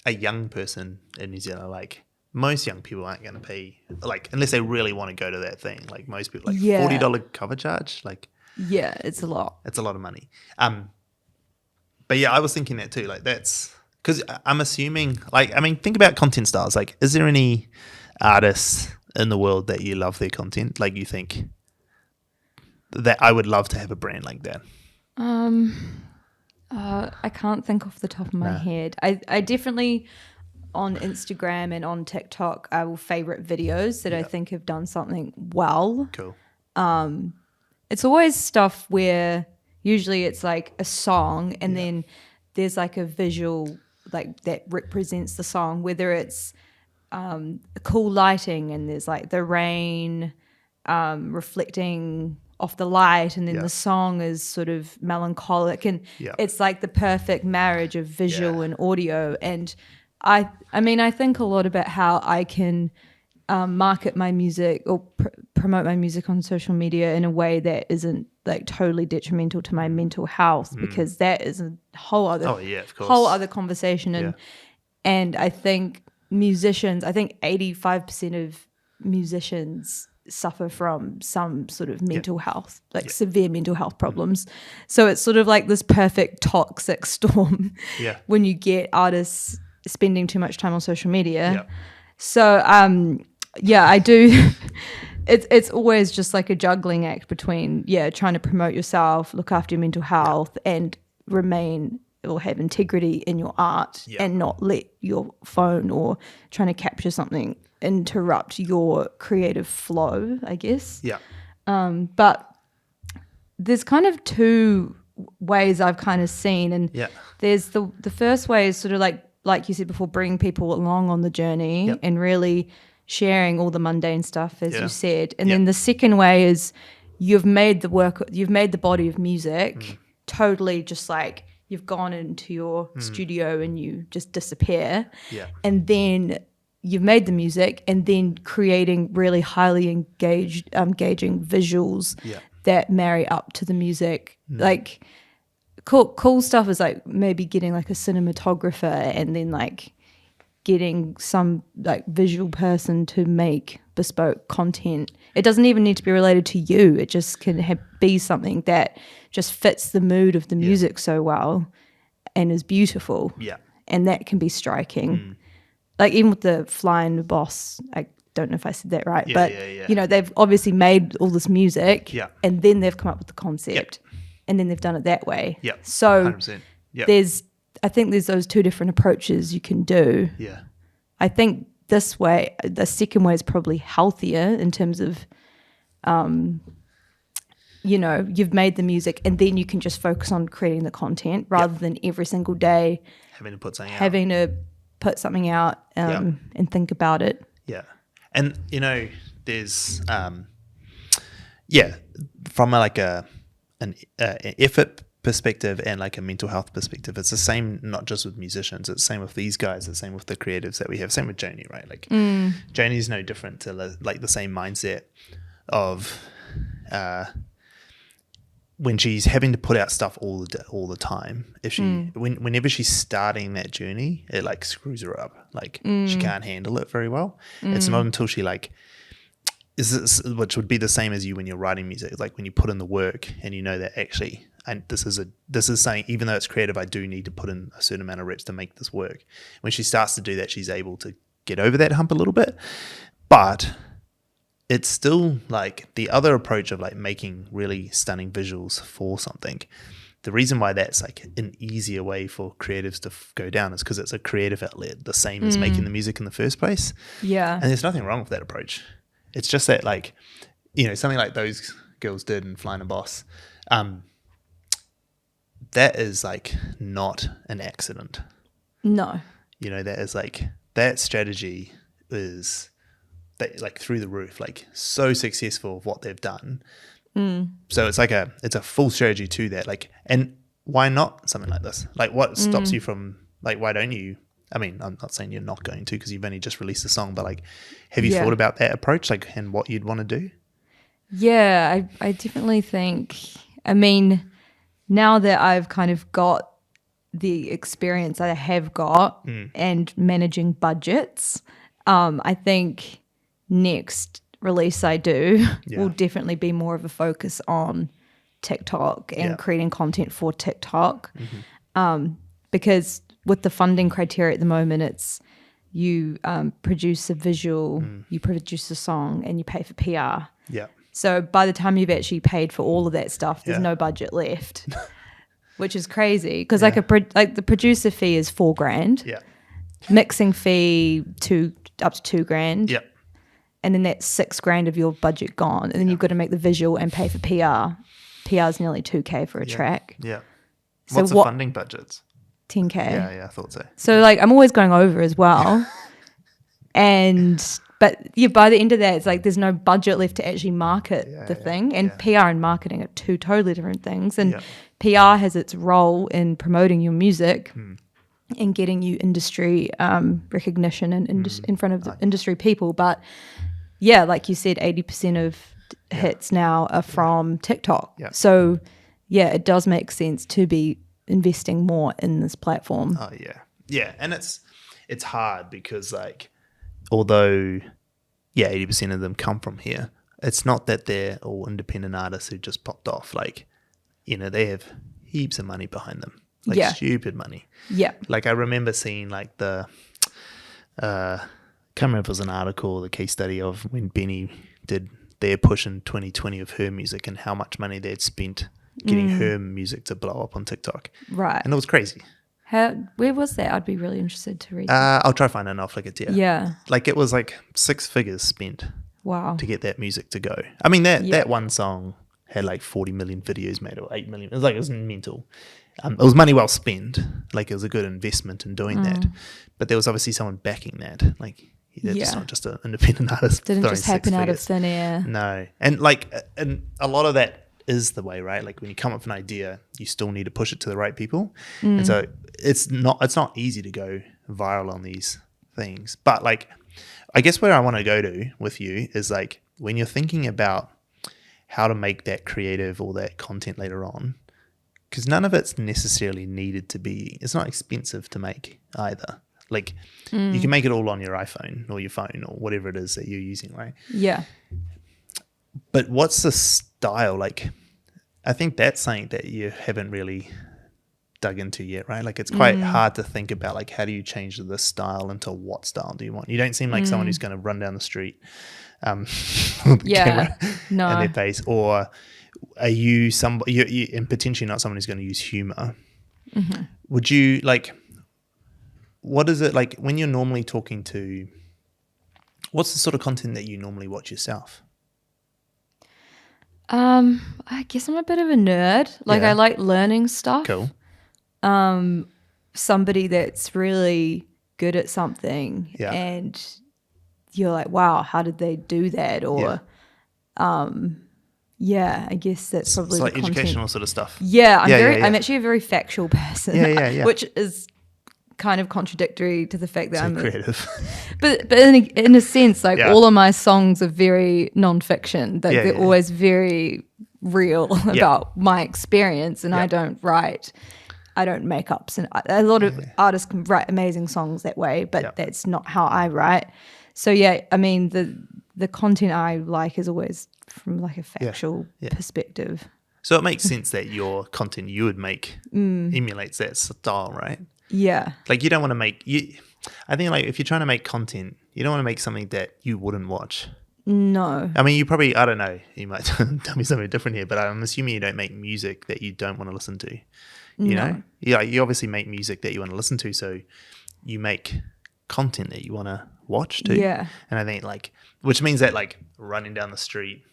Speaker 1: a young person in New Zealand. Like, most young people aren't going to pay, like, unless they really want to go to that thing. Like, most people, like,
Speaker 2: Yeah.
Speaker 1: $40 cover charge. Like,
Speaker 2: Yeah, it's a lot.
Speaker 1: it's a lot of money. But yeah, I was thinking that too. Like, that's because I'm assuming, like, I mean, think about content stars. Like, is there any artists in the world that you love their content? Like, you think that I would love to have a brand like that?
Speaker 2: I can't think off the top of my head. I definitely, on Instagram and on TikTok, I will favorite videos that I think have done something well.
Speaker 1: Cool.
Speaker 2: It's always stuff where usually it's like a song and then there's like a visual like that represents the song, whether it's cool lighting and there's like the rain reflecting off the light, and then the song is sort of melancholic, and it's like the perfect marriage of visual and audio. And I mean, I think a lot about how I can market my music or promote my music on social media in a way that isn't like totally detrimental to my mental health, because that is a whole other whole other conversation. And I think musicians, I think 85% of musicians suffer from some sort of mental health, like severe mental health problems. So it's sort of like this perfect toxic storm when you get artists spending too much time on social media. So I do. It's always just like a juggling act between trying to promote yourself, look after your mental health, and remain or have integrity in your art, and not let your phone or trying to capture something interrupt your creative flow, I guess. But there's kind of two ways I've kind of seen, and there's the first way is sort of like you said before, bring people along on the journey and really sharing all the mundane stuff, as you said. And then the second way is you've made the body of music totally just like you've gone into your studio and you just disappear. And then you've made the music and then creating really highly engaging visuals that marry up to the music. Like cool stuff is like maybe getting like a cinematographer and then like getting some like visual person to make bespoke content. It doesn't even need to be related to you. It just can be something that just fits the mood of the music so well and is beautiful. And that can be striking. like even with the Flying Boss, I don't know if I said that right, but
Speaker 1: yeah.
Speaker 2: you know, they've obviously made all this music,
Speaker 1: Yeah.
Speaker 2: and then they've come up with the concept, and then they've done it that way.
Speaker 1: Yeah.
Speaker 2: So
Speaker 1: 100%. Yeah.
Speaker 2: I think there's those two different approaches you can do.
Speaker 1: Yeah.
Speaker 2: I think this way, the second way is probably healthier in terms of, you know, you've made the music and then you can just focus on creating the content rather than every single day
Speaker 1: Having to put something out.
Speaker 2: having to put something out and think about it.
Speaker 1: Yeah. And, you know, there's, from an effort perspective and like a mental health perspective, it's the same, not just with musicians, it's the same with these guys, it's the same with the creatives that we have, same with Joni, right? Like Joni's no different to like the same mindset of when she's having to put out stuff all the time. If she whenever she's starting that journey, it like screws her up. Like she can't handle it very well. It's not until she like which would be the same as you when you're writing music. Like when you put in the work and you know that actually, and this is saying, even though it's creative, I do need to put in a certain amount of reps to make this work. When she starts to do that, she's able to get over that hump a little bit. But it's still like the other approach of like making really stunning visuals for something. The reason why that's like an easier way for creatives to go down is because it's a creative outlet, the same as making the music in the first place.
Speaker 2: Yeah.
Speaker 1: And there's nothing wrong with that approach. It's just that, like, you know, something like those girls did in Flying a Boss, that is like not an accident.
Speaker 2: No.
Speaker 1: You know, that is like, that strategy is like through the roof, like so successful of what they've done. So it's like it's a full strategy to that. Like, and why not something like this? Like, what stops you from, like, why don't you? I mean, I'm not saying you're not going to because you've only just released a song, but like, have you thought about that approach, like, and what you'd want to do?
Speaker 2: Yeah, I definitely think, I mean, now that I've kind of got the experience that I have got and managing budgets, I think next release I do will definitely be more of a focus on TikTok and creating content for TikTok. Because with the funding criteria at the moment, it's you produce a visual, you produce a song, and you pay for PR.
Speaker 1: Yeah.
Speaker 2: So by the time you've actually paid for all of that stuff, there's no budget left, which is crazy. Because like the producer fee is $4,000,
Speaker 1: Yeah.
Speaker 2: mixing fee up to $2,000,
Speaker 1: Yeah.
Speaker 2: and then that's $6,000 of your budget gone, and then you've got to make the visual and pay for PR. PR is nearly $2,000 for a track.
Speaker 1: Yeah.
Speaker 2: So
Speaker 1: What's the funding budgets?
Speaker 2: $10,000.
Speaker 1: Yeah, I thought so.
Speaker 2: So like I'm always going over as well. But yeah, by the end of that, it's like there's no budget left to actually market the thing. And PR and marketing are two totally different things. And PR has its role in promoting your music and getting you industry recognition and in front of the industry people. But yeah, like you said, 80% of hits now are from TikTok.
Speaker 1: Yeah.
Speaker 2: So yeah, it does make sense to be investing more in this platform.
Speaker 1: Oh yeah. Yeah. And it's hard because like, although 80% of them come from here, it's not that they're all independent artists who just popped off. Like, you know, they have heaps of money behind them. Like stupid money.
Speaker 2: Yeah.
Speaker 1: Like I remember seeing like the can't remember if it was an article or the case study of when Benny did their push in 2020 of her music and how much money they'd spent getting her music to blow up on TikTok.
Speaker 2: Right.
Speaker 1: And it was crazy.
Speaker 2: Where was that? I'd be really interested to read.
Speaker 1: I'll try to find it and I'll flick it to you.
Speaker 2: Yeah.
Speaker 1: Like it was like 6 figures spent.
Speaker 2: Wow.
Speaker 1: To get that music to go. I mean, that one song had like 40 million videos made or 8 million. It was mental. It was money well spent. Like it was a good investment in doing that. But there was obviously someone backing that. Like it's not just an independent artist.
Speaker 2: Didn't just happen out of thin air.
Speaker 1: No. And like, and a lot of that is the way, right? Like when you come up with an idea, you still need to push it to the right people. And so it's not easy to go viral on these things. But like, I guess where I want to go to with you is like when you're thinking about how to make that creative or that content later on, because none of it's necessarily needed to be, it's not expensive to make either. Like you can make it all on your iPhone or your phone or whatever it is that you're using, right?
Speaker 2: Yeah.
Speaker 1: But what's the style? Like, I think that's something that you haven't really dug into yet, right? Like it's quite hard to think about like how do you change this style into what style do you want? You don't seem like someone who's going to run down the street with the camera in their face, or are you somebody you and potentially not someone who's going to use humor? Would you like? What is it like when you're normally talking to? What's the sort of content that you normally watch yourself?
Speaker 2: I guess I'm a bit of a nerd. Like I like learning stuff.
Speaker 1: Cool.
Speaker 2: Somebody that's really good at something and you're like, wow, how did they do that? Or I guess that's probably
Speaker 1: it's like
Speaker 2: the content.
Speaker 1: educational sort of stuff.
Speaker 2: I'm actually a very factual person. Which is kind of contradictory to the fact that I'm
Speaker 1: creative.
Speaker 2: But in a sense, like all of my songs are very non-fiction. They're always very real about my experience, and I don't make up. A lot of artists can write amazing songs that way, but that's not how I write. So I mean the content I like is always from like a factual perspective.
Speaker 1: So it makes sense that your content you would make emulates that style, right?
Speaker 2: Yeah.
Speaker 1: Like you don't want to make I think like if you're trying to make content, you don't want to make something that you wouldn't watch.
Speaker 2: No.
Speaker 1: I mean, you probably, I don't know, you might tell me something different here, but I'm assuming you don't make music that you don't want to listen to. You know? Yeah, you obviously make music that you want to listen to, so you make content that you want to watch too.
Speaker 2: Yeah.
Speaker 1: And I think like, which means that like running down the street,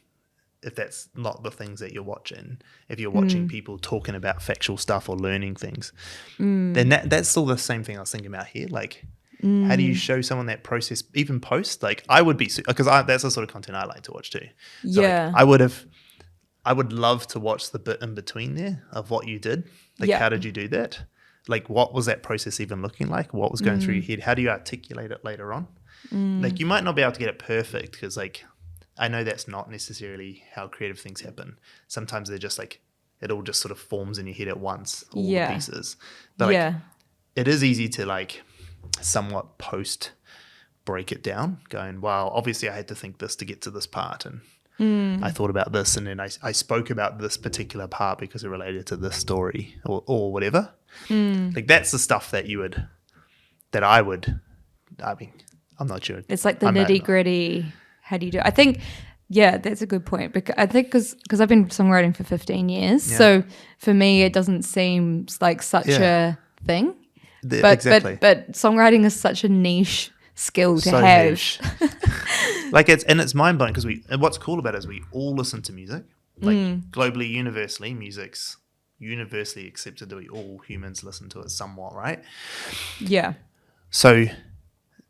Speaker 1: if that's not the things that you're watching, if you're watching people talking about factual stuff or learning things, then that's still the same thing I was thinking about here. Like, how do you show someone that process, even post? Like, I would be, because that's the sort of content I like to watch too. So like, I would love to watch the bit in between there of what you did. Like, how did you do that? Like, what was that process even looking like? What was going through your head? How do you articulate it later on? Like, you might not be able to get it perfect because, like, I know that's not necessarily how creative things happen. Sometimes they're just like, it all just sort of forms in your head at once, all the pieces. But like, it is easy to like somewhat post break it down, going, well, obviously I had to think this to get to this part. And I thought about this, and then I spoke about this particular part because it related to this story or whatever. Like that's the stuff that I mean, I'm not sure.
Speaker 2: It's like the nitty gritty. How do you do it? I think, that's a good point. Because I think because I've been songwriting for 15 years. So for me, it doesn't seem like such a thing. But songwriting is such a niche skill to have.
Speaker 1: Niche. Like it's mind blowing because what's cool about it is we all listen to music. Like globally, universally, music's universally accepted that we all humans listen to it somewhat, right? Yeah. So,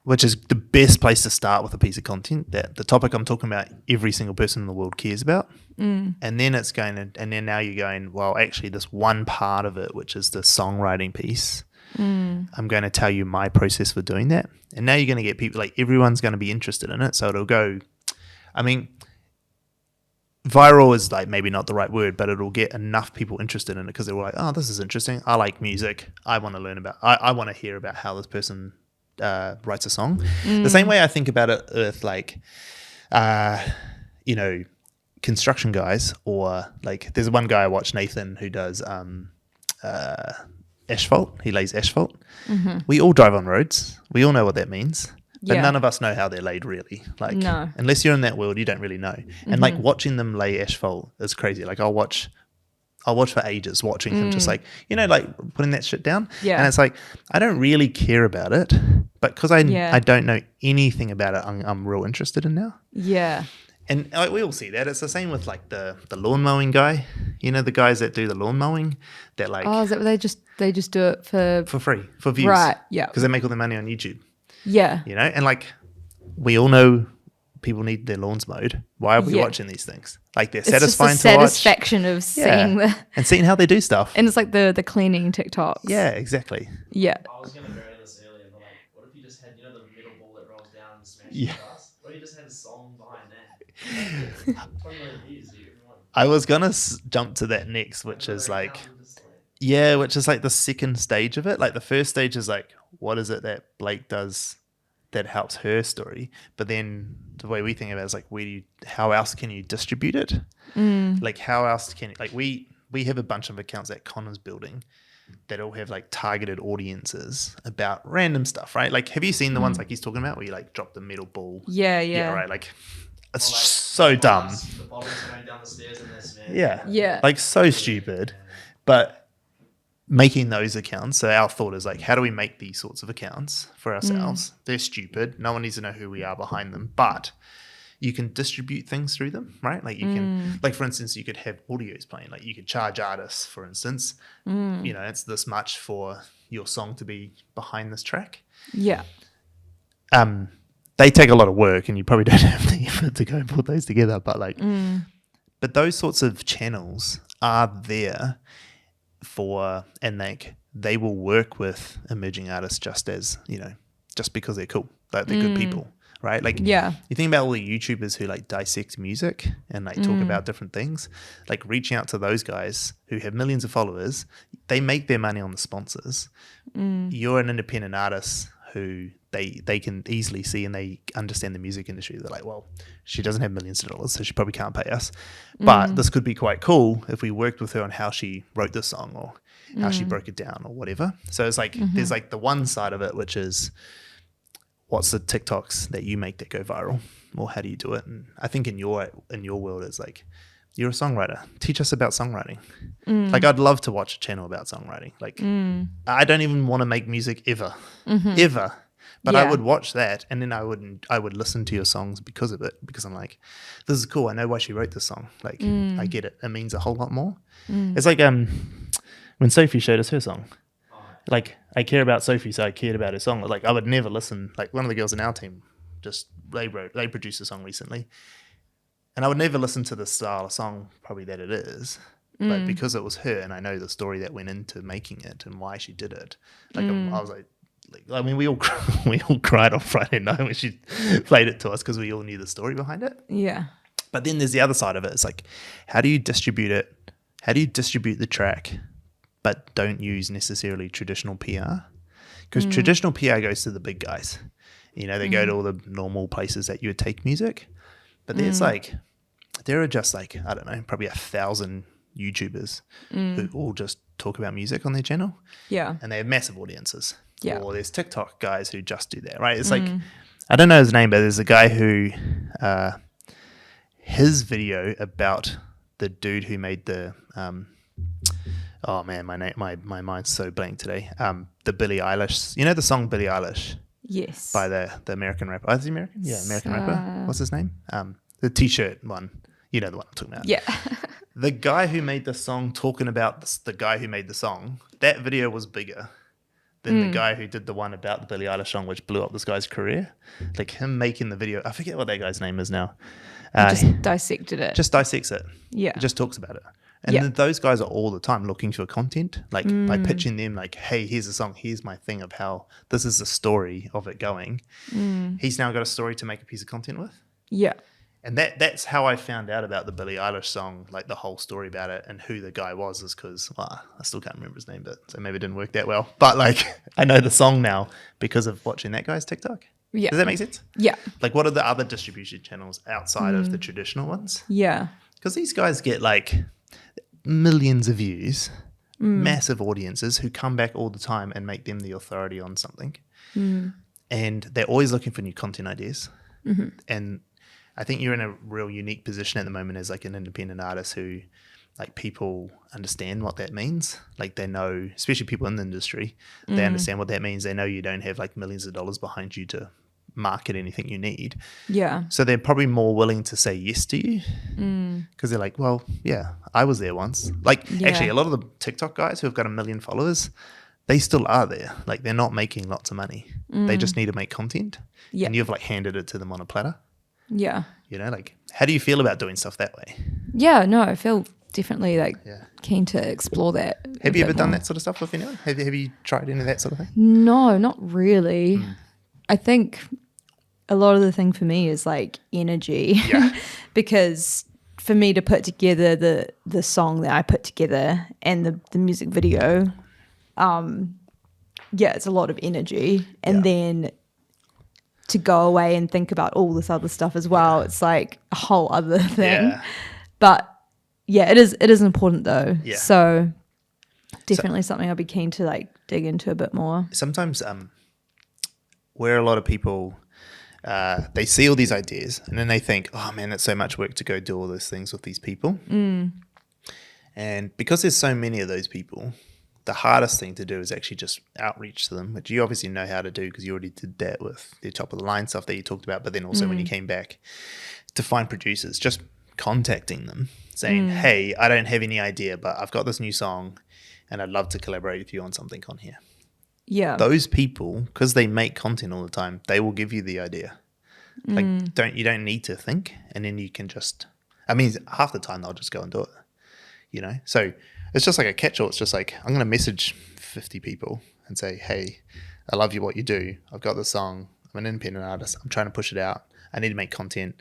Speaker 1: which is the best place to start with a piece of content that the topic I'm talking about, every single person in the world cares about. And then it's going, and then now you're going, well, actually, this one part of it, which is the songwriting piece. I'm going to tell you my process for doing that. And now you're going to get people, like everyone's going to be interested in it. So it'll go, I mean, viral is like maybe not the right word, but it'll get enough people interested in it because they're like, oh, this is interesting. I like music. I want to learn about, I want to hear about how this person writes a song. The same way I think about it with like, construction guys, or like there's one guy I watch, Nathan, who does asphalt. He lays asphalt. We all drive on roads. We all know what that means. But none of us know how they're laid really. Like unless you're in that world, you don't really know. And like watching them lay asphalt is crazy. Like I'll watch for ages watching him just like, like putting that shit down. And it's like, I don't really care about it, but because I don't know anything about it, I'm real interested in now. And like, we all see that. It's the same with like the lawn mowing guy. The guys that do the lawn mowing that like...
Speaker 2: Oh, is that what they just do it for
Speaker 1: free, for views.
Speaker 2: Right, yeah.
Speaker 1: Because they make all their money on YouTube.
Speaker 2: Yeah.
Speaker 1: And like we all know people need their lawns mowed. Why are we watching these things? Like they're satisfying
Speaker 2: just the
Speaker 1: to watch.
Speaker 2: Satisfaction of seeing
Speaker 1: and seeing how they do stuff.
Speaker 2: And it's like the cleaning TikToks.
Speaker 1: Yeah, exactly.
Speaker 2: Yeah.
Speaker 3: I was going to go into this earlier, but like, what if you just had, the middle ball that rolls down and smashes the glass? What if you just had a song behind that? 20 million views, everyone.
Speaker 1: I was going to jump to that next, which is like... which is like the second stage of it. Like the first stage is like, what is it that Blake does that helps her story? But then the way we think about it is like, how else can you distribute it? Like how else can, like we have a bunch of accounts that Connor's building that all have like targeted audiences about random stuff, right? Like, have you seen the ones like he's talking about where you like drop the metal ball?
Speaker 2: Yeah.
Speaker 1: Right. Like, it's
Speaker 3: Or like
Speaker 1: so
Speaker 3: the
Speaker 1: dumb.
Speaker 3: bottoms- The bottoms going down the stairs and they're smashed.
Speaker 2: Yeah.
Speaker 1: Like, so stupid. But making those accounts, so our thought is like, how do we make these sorts of accounts for ourselves? They're stupid. No one needs to know who we are behind them, but you can distribute things through them, right? Like you can, like for instance, you could have audios playing. Like you could charge artists, for instance, you know, it's this much for your song to be behind this track.
Speaker 2: Yeah.
Speaker 1: They take a lot of work, and you probably don't have the effort to go put those together. But like, but those sorts of channels are there for, and they will work with emerging artists just as, you know, just because they're cool, like they're good people. Right? Like,
Speaker 2: Yeah.
Speaker 1: you think about all the YouTubers who like dissect music and like talk about different things, like reaching out to those guys who have millions of followers, they make their money on the sponsors. You're an independent artist who they can easily see, and they understand the music industry. They're like, well, she doesn't have millions of dollars, so she probably can't pay us. But this could be quite cool if we worked with her on how she wrote this song or how she broke it down or whatever. So it's like, there's like the one side of it, which is, what's the TikToks that you make that go viral, or how do you do it? And I think in your world, it's like, you're a songwriter. Teach us about songwriting. Like, I'd love to watch a channel about songwriting. Like, I don't even want to make music ever. But I would watch that, and then I would listen to your songs because of it, because I'm like, this is cool. I know why she wrote this song. Like, I get it. It means a whole lot more. It's like when Sophie showed us her song. Like, I care about Sophie, so I cared about her song. Like, I would never listen. Like, one of the girls in our team, they produced a song recently, and I would never listen to the style of song probably that it is, but because it was her, and I know the story that went into making it and why she did it. Like, I was like, I mean, we all cried on Friday night when she played it to us because we all knew the story behind it.
Speaker 2: Yeah.
Speaker 1: But then there's the other side of it. It's like, how do you distribute it? How do you distribute the track, but don't use necessarily traditional PR? Because traditional PR goes to the big guys. You know, they go to all the normal places that you would take music. But there's like, there are just like, I don't know, probably 1,000 YouTubers who all just talk about music on their channel.
Speaker 2: Yeah.
Speaker 1: And they have massive audiences.
Speaker 2: Yeah.
Speaker 1: Or there's TikTok guys who just do that, right? It's like, I don't know his name, but there's a guy who, his video about the dude who made the, oh man, my mind's so blank today. The Billie Eilish, you know the song Billie Eilish?
Speaker 2: Yes.
Speaker 1: By the American rapper. Oh, is he American? Yeah, American rapper. What's his name? The t-shirt one. You know the one I'm talking about.
Speaker 2: Yeah.
Speaker 1: The guy who made the song talking about the guy who made the song, that video was bigger than the guy who did the one about the Billie Eilish song, which blew up this guy's career. Like him making the video. I forget what that guy's name is now.
Speaker 2: Just dissected it.
Speaker 1: Just dissects it.
Speaker 2: Yeah.
Speaker 1: It just talks about it. And then those guys are all the time looking for content, like by pitching them like, hey, here's a song, here's my thing of how this is the story of it going. He's now got a story to make a piece of content with.
Speaker 2: Yeah.
Speaker 1: And that's how I found out about the Billie Eilish song, like the whole story about it and who the guy was, is because, well, I still can't remember his name, but so maybe it didn't work that well. But like, I know the song now because of watching that guy's TikTok.
Speaker 2: Yeah.
Speaker 1: Does that make sense?
Speaker 2: Yeah.
Speaker 1: Like, what are the other distribution channels outside of the traditional ones?
Speaker 2: Yeah.
Speaker 1: Because these guys get like millions of views, massive audiences who come back all the time and make them the authority on something. And they're always looking for new content ideas. And I think you're in a real unique position at the moment as like an independent artist who, like, people understand what that means. Like, they know, especially people in the industry, they understand what that means. They know you don't have like millions of dollars behind you to market anything you need.
Speaker 2: Yeah.
Speaker 1: So they're probably more willing to say yes to you because they're like, well, yeah, I was there once. Like, actually, a lot of the TikTok guys who have got 1 million followers, they still are there. Like, they're not making lots of money. They just need to make content.
Speaker 2: Yeah.
Speaker 1: And you've like handed it to them on a platter.
Speaker 2: Yeah.
Speaker 1: You know, like, how do you feel about doing stuff that way?
Speaker 2: Yeah, no, I feel definitely like keen to explore that.
Speaker 1: Have you ever done that sort of stuff with anyone? Have you tried any of that sort of thing?
Speaker 2: No, not really. I think a lot of the thing for me is like energy.
Speaker 1: Yeah.
Speaker 2: Because for me to put together the song that I put together and the music video, it's a lot of energy. And then to go away and think about all this other stuff as well, it's like a whole other thing.
Speaker 1: Yeah.
Speaker 2: But yeah, it is important though.
Speaker 1: Yeah.
Speaker 2: So definitely something I'd be keen to like dig into a bit more.
Speaker 1: Sometimes where a lot of people they see all these ideas and then they think, oh man, that's so much work to go do all those things with these people. And because there's so many of those people, the hardest thing to do is actually just outreach to them, which you obviously know how to do because you already did that with the top of the line stuff that you talked about. But then also when you came back to find producers, just contacting them saying, hey, I don't have any idea, but I've got this new song and I'd love to collaborate with you on something on here.
Speaker 2: Yeah.
Speaker 1: Those people, because they make content all the time, they will give you the idea. Like, you don't need to think, and then you can just, I mean, half the time they'll just go and do it, you know? So it's just like a catch-all. It's just like, I'm going to message 50 people and say, hey, I love you, what you do. I've got this song. I'm an independent artist. I'm trying to push it out. I need to make content.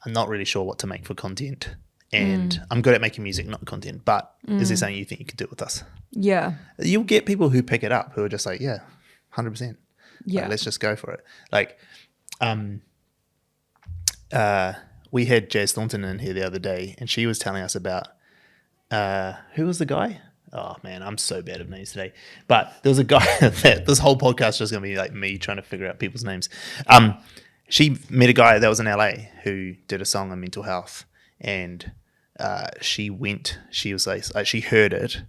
Speaker 1: I'm not really sure what to make for content. And I'm good at making music, not content. But is there something you think you could do with us?
Speaker 2: Yeah.
Speaker 1: You'll get people who pick it up who are just like, yeah, 100%.
Speaker 2: Yeah.
Speaker 1: Like, let's just go for it. Like, we had Jazz Thornton in here the other day, and she was telling us about who was the guy? Oh man, I'm so bad at names today. But there was a guy that this whole podcast is just gonna be like me trying to figure out people's names. She met a guy that was in LA who did a song on mental health, and she was like, she heard it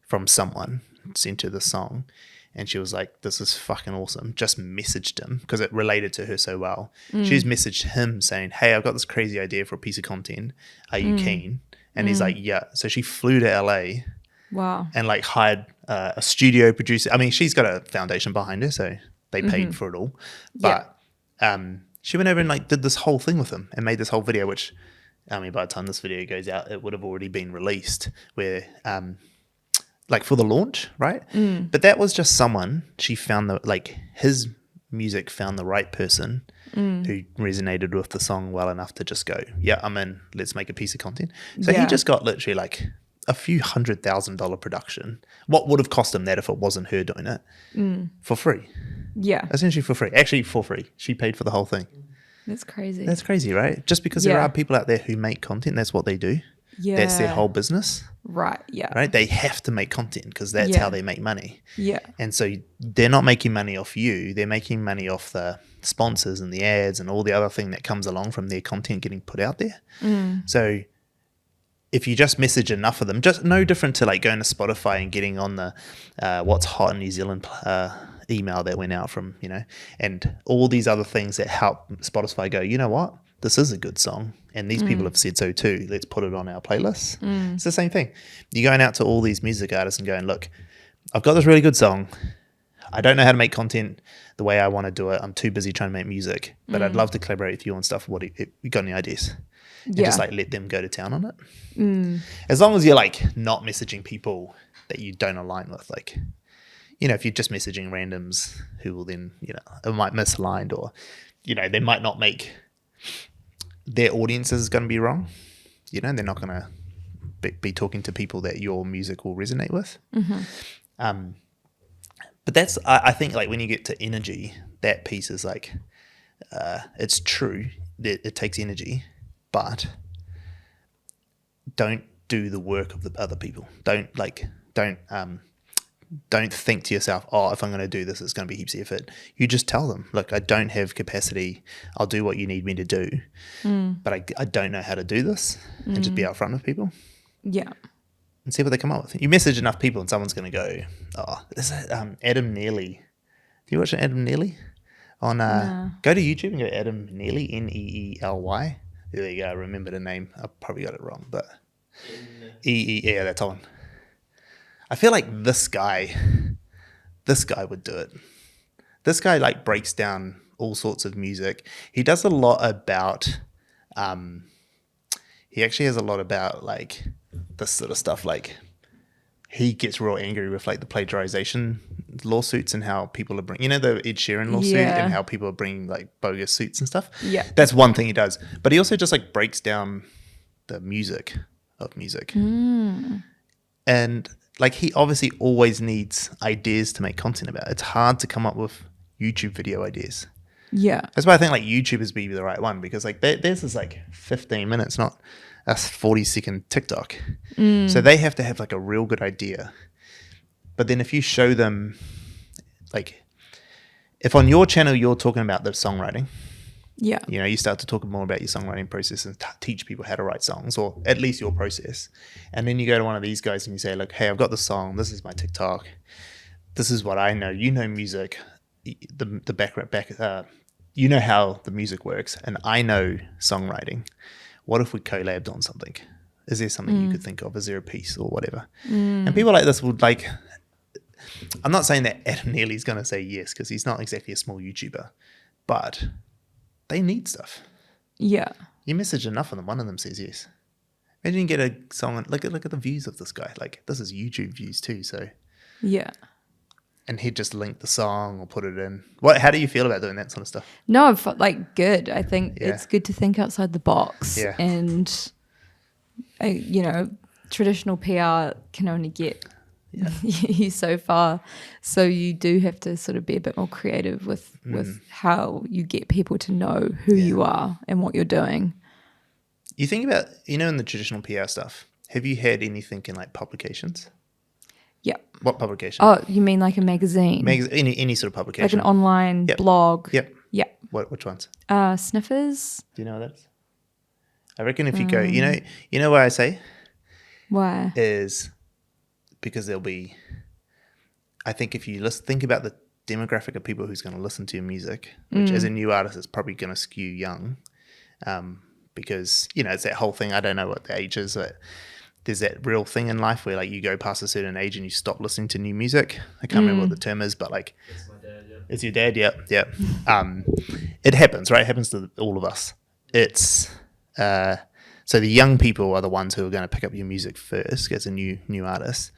Speaker 1: from someone, sent her the song, and she was like, this is fucking awesome. Just messaged him because it related to her so well. She's messaged him saying, hey, I've got this crazy idea for a piece of content. Are you keen? And he's like, yeah. So she flew to LA.
Speaker 2: Wow.
Speaker 1: And like hired a studio producer. I mean, she's got a foundation behind her, so they paid for it all. But she went over and like did this whole thing with him and made this whole video, which, I mean, by the time this video goes out, it would have already been released, where like for the launch, right? But that was just someone, she found his music found the right person who resonated with the song well enough to just go, yeah, I'm in, let's make a piece of content. So he just got literally like a few $100,000 production. What would have cost him that if it wasn't her doing it for free?
Speaker 2: Yeah.
Speaker 1: Essentially for free. Actually for free. She paid for the whole thing.
Speaker 2: That's crazy.
Speaker 1: That's crazy, right? Just because there are people out there who make content, that's what they do.
Speaker 2: Yeah.
Speaker 1: That's their whole business.
Speaker 2: Right. Yeah.
Speaker 1: Right? They have to make content because that's how they make money.
Speaker 2: Yeah.
Speaker 1: And so they're not making money off you. They're making money off the sponsors and the ads and all the other thing that comes along from their content getting put out there. So if you just message enough of them, just no different to like going to Spotify and getting on the what's hot in New Zealand email that went out from, you know, and all these other things that help Spotify go, you know what, this is a good song and these people have said so too, let's put it on our playlist. It's the same thing. You're going out to all these music artists and going, look, I've got this really good song. I don't know how to make content the way I want to do it. I'm too busy trying to make music, but I'd love to collaborate with you on stuff. What you got any ideas? And just like let them go to town on it. As long as you're like not messaging people that you don't align with, like, you know, if you're just messaging randoms who will then, you know, it might misaligned, or, you know, they might not make their audience is going to be wrong. You know, they're not going to be talking to people that your music will resonate with. But that's, I think, like when you get to energy, that piece is like, it's true that it takes energy, but don't do the work of the other people. Don't think to yourself, oh, if I'm going to do this, it's going to be heaps of effort. You just tell them, look, I don't have capacity. I'll do what you need me to do, but I don't know how to do this, and just be upfront with people. Yeah. And see what they come up with. You message enough people and someone's going to go, oh, this is Adam Neely. Do you watch Adam Neely? On Go to YouTube and go Adam Neely, Neely. There you go. I remember the name. I probably got it wrong, but yeah, that's on. I feel like this guy would do it. This guy like breaks down all sorts of music. He does a lot about, he actually has a lot about like this sort of stuff. Like he gets real angry with like the plagiarization lawsuits and how people are bringing, you know, the Ed Sheeran lawsuit and how people are bringing like bogus suits and stuff. Yeah. That's one thing he does. But he also just like breaks down the music of music. And like he obviously always needs ideas to make content about. It's hard to come up with YouTube video ideas. Yeah. That's why I think like YouTubers be the right one, because like theirs is like 15 minutes, not a 40-second TikTok. So they have to have like a real good idea. But then if you show them, like, if on your channel you're talking about the songwriting,
Speaker 2: Yeah.
Speaker 1: you know, you start to talk more about your songwriting process and teach people how to write songs, or at least your process. And then you go to one of these guys and you say, look, hey, I've got the song. This is my TikTok. This is what I know. You know music, the back, you know how the music works, and I know songwriting. What if we collabed on something? Is there something you could think of? Is there a piece or whatever? And people like this would like. I'm not saying that Adam Neely's going to say yes, because he's not exactly a small YouTuber, but they need stuff.
Speaker 2: Yeah.
Speaker 1: You message enough of them, one of them says yes. Imagine you get a song and look at the views of this guy. Like, this is YouTube views too, so.
Speaker 2: Yeah.
Speaker 1: And he'd just link the song or put it in. How do you feel about doing that sort of stuff?
Speaker 2: No, I felt like good. I think
Speaker 1: Yeah.
Speaker 2: it's good to think outside the box.
Speaker 1: Yeah.
Speaker 2: And, you know, traditional PR can only get you so far. So you do have to sort of be a bit more creative with how you get people to know who you are and what you're doing.
Speaker 1: You think about, you know, in the traditional PR stuff, have you had anything in like publications?
Speaker 2: Yeah.
Speaker 1: What publication?
Speaker 2: Oh, you mean like a magazine?
Speaker 1: Any sort of publication.
Speaker 2: Like an online blog?
Speaker 1: Yep.
Speaker 2: Yeah.
Speaker 1: Which ones?
Speaker 2: Sniffers.
Speaker 1: Do you know what that is? I reckon if you go, you know what I say?
Speaker 2: Why?
Speaker 1: Is because there'll be, I think if you think about the demographic of people who's going to listen to your music, which as a new artist is probably going to skew young, because, you know, it's that whole thing, I don't know what the age is, but there's that real thing in life where like you go past a certain age and you stop listening to new music. I can't remember what the term is, but like,
Speaker 3: It's my dad, yeah.
Speaker 1: it's your dad, yeah. It happens, right? It happens to all of us. It's, so the young people are the ones who are going to pick up your music first as a new artist.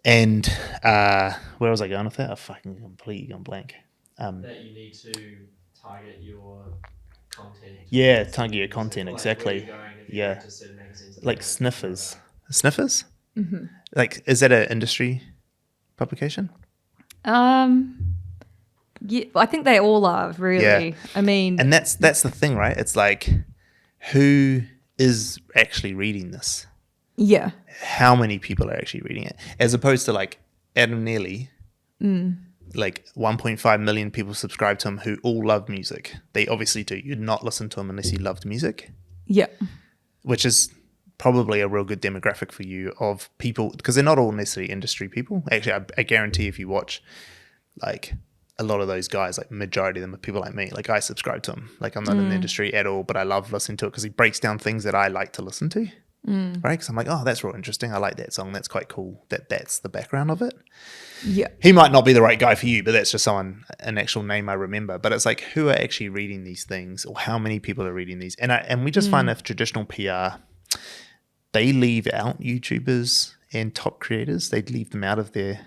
Speaker 1: And where was I going with that? I fucking completely gone blank.
Speaker 3: That you need to target your content.
Speaker 1: Yeah, target your content,
Speaker 3: Like
Speaker 1: exactly.
Speaker 3: where you're going if you
Speaker 1: Yeah.
Speaker 3: go to certain magazines that
Speaker 1: Like
Speaker 3: they
Speaker 1: Sniffers. Sniffers? Mm-hmm. Like, is that an industry publication?
Speaker 2: Yeah, I think they all are, really.
Speaker 1: Yeah.
Speaker 2: I mean,
Speaker 1: And that's the thing, right? It's like, who is actually reading this?
Speaker 2: yeah.
Speaker 1: How many people are actually reading it? As opposed to like Adam Neely, like 1.5 million people subscribe to him who all love music. They obviously do. You'd not listen to him unless you loved music,
Speaker 2: Yeah.
Speaker 1: which is probably a real good demographic for you of people, because they're not all necessarily industry people. Actually, I guarantee if you watch like a lot of those guys, like majority of them are people like me. Like I subscribe to him. Like I'm not in the industry at all, but I love listening to it because he breaks down things that I like to listen to. Right? Because I'm like, oh, that's real interesting. I like that song. That's quite cool. That's the background of it.
Speaker 2: Yeah.
Speaker 1: He might not be the right guy for you, but that's just an actual name I remember. But it's like, who are actually reading these things, or how many people are reading these? And we just find that traditional PR, they leave out YouTubers and top creators. They leave them out of their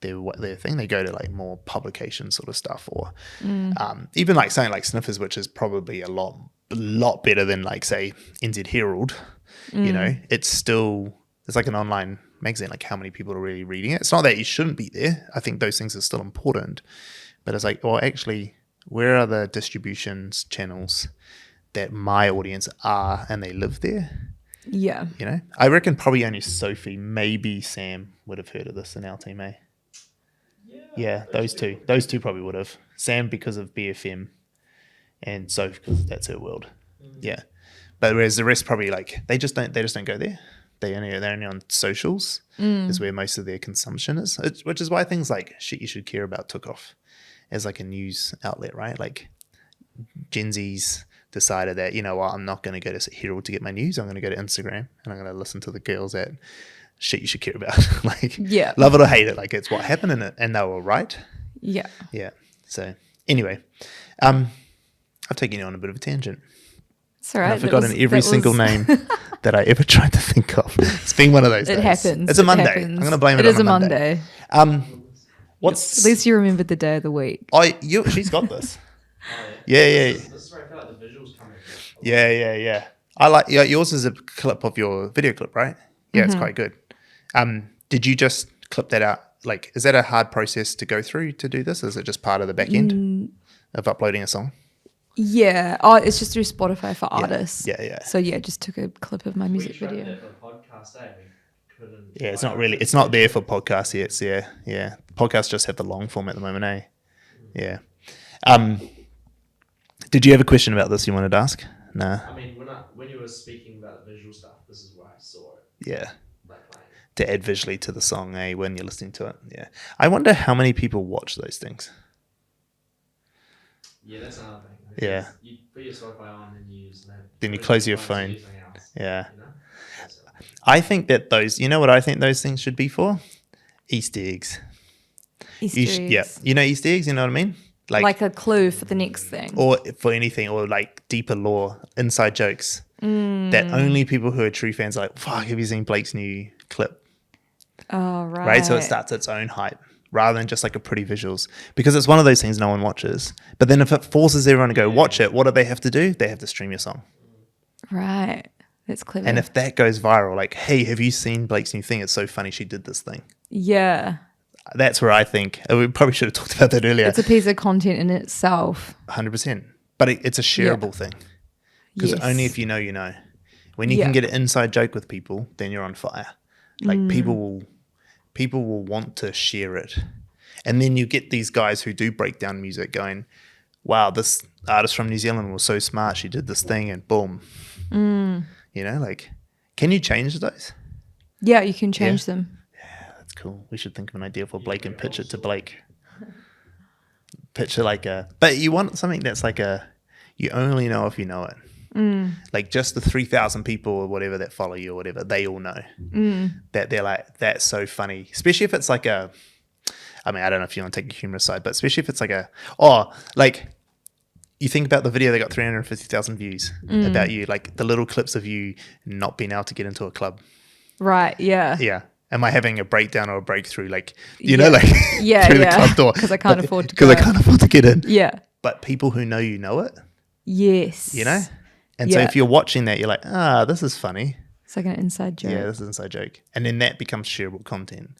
Speaker 1: thing. They go to like more publication sort of stuff, or even like something like Sniffers, which is probably a lot better than like say NZ Herald. You know, it's like an online magazine. Like how many people are really reading it? It's not that you shouldn't be there. I think those things are still important, but it's like, well, actually, where are the distributions channels that my audience are and they live there?
Speaker 2: Yeah.
Speaker 1: You know, I reckon probably only Sophie, maybe Sam would have heard of this in our team, eh? Yeah, those two probably would have. Sam because of BFM, and Sophie because that's her world. Yeah, but whereas the rest probably like they just don't go there. They're only on socials is where most of their consumption is, which is why things like Shit You Should Care About took off as like a news outlet, right? Like Gen Z's decided that, you know what, I'm not going to go to Herald to get my news. I'm going to go to Instagram and I'm going to listen to the girls at Shit You Should Care About. Like,
Speaker 2: Yeah.
Speaker 1: love it or hate it. Like, it's what happened in it, and they were right.
Speaker 2: Yeah.
Speaker 1: Yeah. So anyway, I've taken you on a bit of a tangent.
Speaker 2: It's all right.
Speaker 1: And I've forgotten every single name that I ever tried to think of. It's been one of those days.
Speaker 2: It happens.
Speaker 1: It's a
Speaker 2: It
Speaker 1: Monday.
Speaker 2: happens.
Speaker 1: I'm going to blame it
Speaker 2: It
Speaker 1: on
Speaker 2: is
Speaker 1: a
Speaker 2: a
Speaker 1: Monday.
Speaker 2: Monday.
Speaker 1: What's...
Speaker 2: At least you remembered the day of the week.
Speaker 1: She's got this.
Speaker 3: Oh,
Speaker 1: Yeah.
Speaker 3: This is where I feel like the visuals come in.
Speaker 1: Yeah. I like yours is a clip of your video clip, right? Yeah, it's quite good. Did you just clip that out? Like, is that a hard process to go through to do this? Is it just part of the back end of uploading a song?
Speaker 2: Yeah. Oh, it's just through Spotify for artists.
Speaker 1: Yeah.
Speaker 2: So yeah, just took a clip of my music
Speaker 3: We tried
Speaker 2: video.
Speaker 3: that for the podcast, eh? We couldn't.
Speaker 1: Yeah, it's
Speaker 3: like,
Speaker 1: not
Speaker 3: I
Speaker 1: really.
Speaker 3: couldn't
Speaker 1: It's not there
Speaker 3: catch
Speaker 1: for
Speaker 3: it.
Speaker 1: podcasts yet. So yeah. Podcasts just have the long form at the moment, eh? Yeah. Did you have a question about this you wanted to ask? Nah.
Speaker 3: I mean, when you were speaking about the visual stuff, this is where I saw it.
Speaker 1: Yeah.
Speaker 3: Like playing.
Speaker 1: To add visually to the song, eh? When you're listening to it. Yeah. I wonder how many people watch those things.
Speaker 3: Yeah, that's another thing.
Speaker 1: Yeah.
Speaker 3: Because you put your Spotify on and you just
Speaker 1: Then you close your phone.
Speaker 3: Do something else,
Speaker 1: Yeah.
Speaker 3: you know? That's it.
Speaker 1: I think that those. You know what I think those things should be for? Easter eggs.
Speaker 2: Easter eggs.
Speaker 1: Yeah. You know Easter eggs. You know what I mean?
Speaker 2: Like a clue for the next thing.
Speaker 1: Or for anything, or like deeper lore, inside jokes that only people who are true fans are like, fuck, have you seen Blake's new clip?
Speaker 2: Oh, right.
Speaker 1: Right? So it starts its own hype rather than just like a pretty visuals, because it's one of those things no one watches. But then if it forces everyone to go watch it, what do they have to do? They have to stream your song.
Speaker 2: Right. That's clever.
Speaker 1: And if that goes viral, like, hey, have you seen Blake's new thing? It's so funny she did this thing.
Speaker 2: Yeah.
Speaker 1: That's where I think we probably should have talked about that earlier.
Speaker 2: It's a piece of content in itself.
Speaker 1: 100%. But it's a shareable thing. Because
Speaker 2: Yes.
Speaker 1: only if you know, you know. When you
Speaker 2: Yeah.
Speaker 1: can get an inside joke with people, then you're on fire. Like people will want to share it. And then you get these guys who do break down music going, wow, this artist from New Zealand was so smart. She did this thing and boom. You know, like, can you change those?
Speaker 2: Yeah, you can change them.
Speaker 1: That's cool. We should think of an idea for Blake and pitch it to Blake. Pitch it like but you want something that's like you only know if you know it. Like just the 3,000 people or whatever that follow you or whatever, they all know that they're like, that's so funny. Especially if it's like I mean, I don't know if you want to take a humorous side, but especially if it's like like you think about the video that got 350,000 views about you, like the little clips of you not being able to get into a club.
Speaker 2: Right. Yeah.
Speaker 1: Yeah. Am I having a breakdown or a breakthrough? Like, you know, like
Speaker 2: Yeah,
Speaker 1: through
Speaker 2: yeah.
Speaker 1: the club door.
Speaker 2: 'Cause I can't afford to
Speaker 1: Because I
Speaker 2: go.
Speaker 1: can't afford to get in.
Speaker 2: Yeah.
Speaker 1: But people who know you know it,
Speaker 2: Yes.
Speaker 1: you know? And so
Speaker 2: Yeah.
Speaker 1: if you're watching that, you're like, this is funny.
Speaker 2: It's like an inside joke.
Speaker 1: Yeah, this is an inside joke. And then that becomes shareable content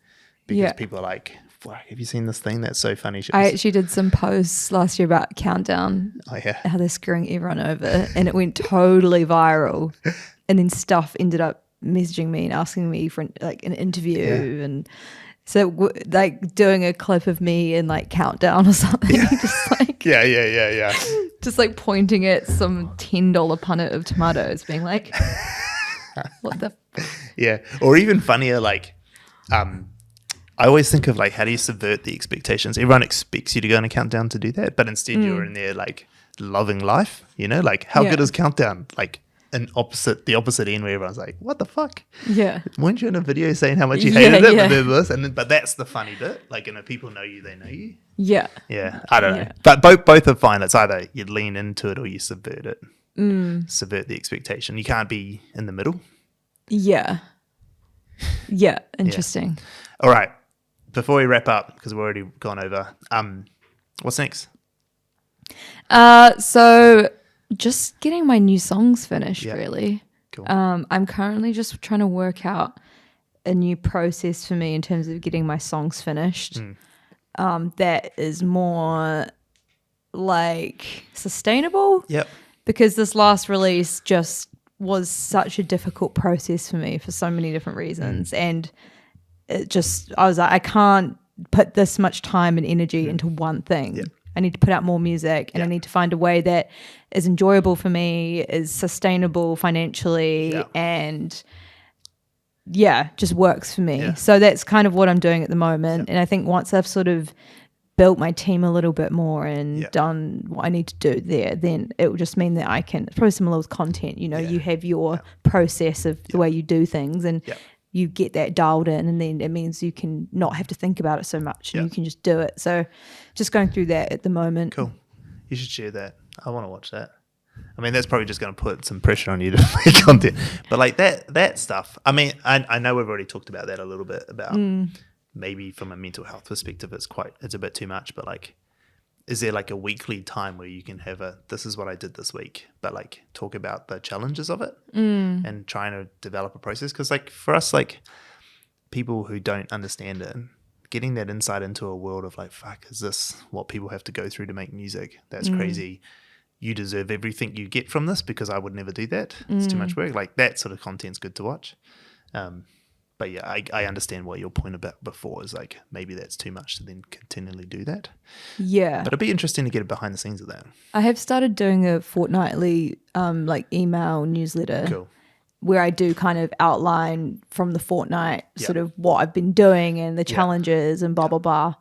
Speaker 1: because
Speaker 2: Yeah.
Speaker 1: people are like, fuck, have you seen this thing? That's so funny.
Speaker 2: I actually did some posts last year about Countdown,
Speaker 1: Oh, yeah.
Speaker 2: how they're screwing everyone over, and it went totally viral. And then stuff ended up messaging me and asking me for like an interview, and so like doing a clip of me in like Countdown or something, just like
Speaker 1: Yeah.
Speaker 2: just like pointing at some $10 punnet of tomatoes, being like, "What the?"
Speaker 1: Yeah. Or even funnier, like, I always think of like, how do you subvert the expectations? Everyone expects you to go on a countdown to do that, but instead you're in there like loving life, you know, like how good is Countdown? Like the opposite end where everyone's like, what the fuck?
Speaker 2: Yeah.
Speaker 1: Weren't you in a video saying how much you
Speaker 2: Yeah,
Speaker 1: hated it?
Speaker 2: yeah.
Speaker 1: But that's the funny bit. Like, if people know you, they know you.
Speaker 2: Yeah.
Speaker 1: Yeah, I don't know.
Speaker 2: Yeah.
Speaker 1: But both are fine. It's either you lean into it or you subvert it. Subvert the expectation. You can't be in the middle.
Speaker 2: Yeah. Yeah. Interesting.
Speaker 1: All right. Before we wrap up, because we've already gone over, what's next?
Speaker 2: So just getting my new songs finished, really.
Speaker 1: Cool.
Speaker 2: I'm currently just trying to work out a new process for me in terms of getting my songs finished. That is more like sustainable.
Speaker 1: Yep.
Speaker 2: Because this last release just was such a difficult process for me for so many different reasons. And I was like, I can't put this much time and energy into one thing.
Speaker 1: Yep.
Speaker 2: I need to put out more music, and I need to find a way that is enjoyable for me, is sustainable financially, and just works for me.
Speaker 1: Yeah.
Speaker 2: So that's kind of what I'm doing at the moment. And I think once I've sort of built my team a little bit more and done what I need to do there, then it will just mean that I can, it's probably similar with content, you know, you have your process of the way you do things, and you get that dialed in, and then it means you can not have to think about it so much, and you can just do it. So just going through that at the moment.
Speaker 1: Cool. You should share that. I want to watch that. I mean, that's probably just going to put some pressure on you to make content. But like that stuff, I mean, I know we've already talked about that a little bit, about maybe from a mental health perspective, it's a bit too much. But like, is there like a weekly time where you can have this is what I did this week, but like talk about the challenges of it and trying to develop a process? Because like for us, like people who don't understand it, getting that insight into a world of like, fuck, is this what people have to go through to make music? That's crazy. You deserve everything you get from this because I would never do that. It's too much work. Like that sort of content's good to watch. But yeah, I understand what your point about before is like maybe that's too much to then continually do that.
Speaker 2: Yeah.
Speaker 1: But it'd be interesting to get behind the scenes of that.
Speaker 2: I have started doing a fortnightly like email newsletter
Speaker 1: Cool.
Speaker 2: where I do kind of outline from the fortnight
Speaker 1: Yeah.
Speaker 2: sort of what I've been doing and the
Speaker 1: Yeah.
Speaker 2: challenges and blah, blah, blah.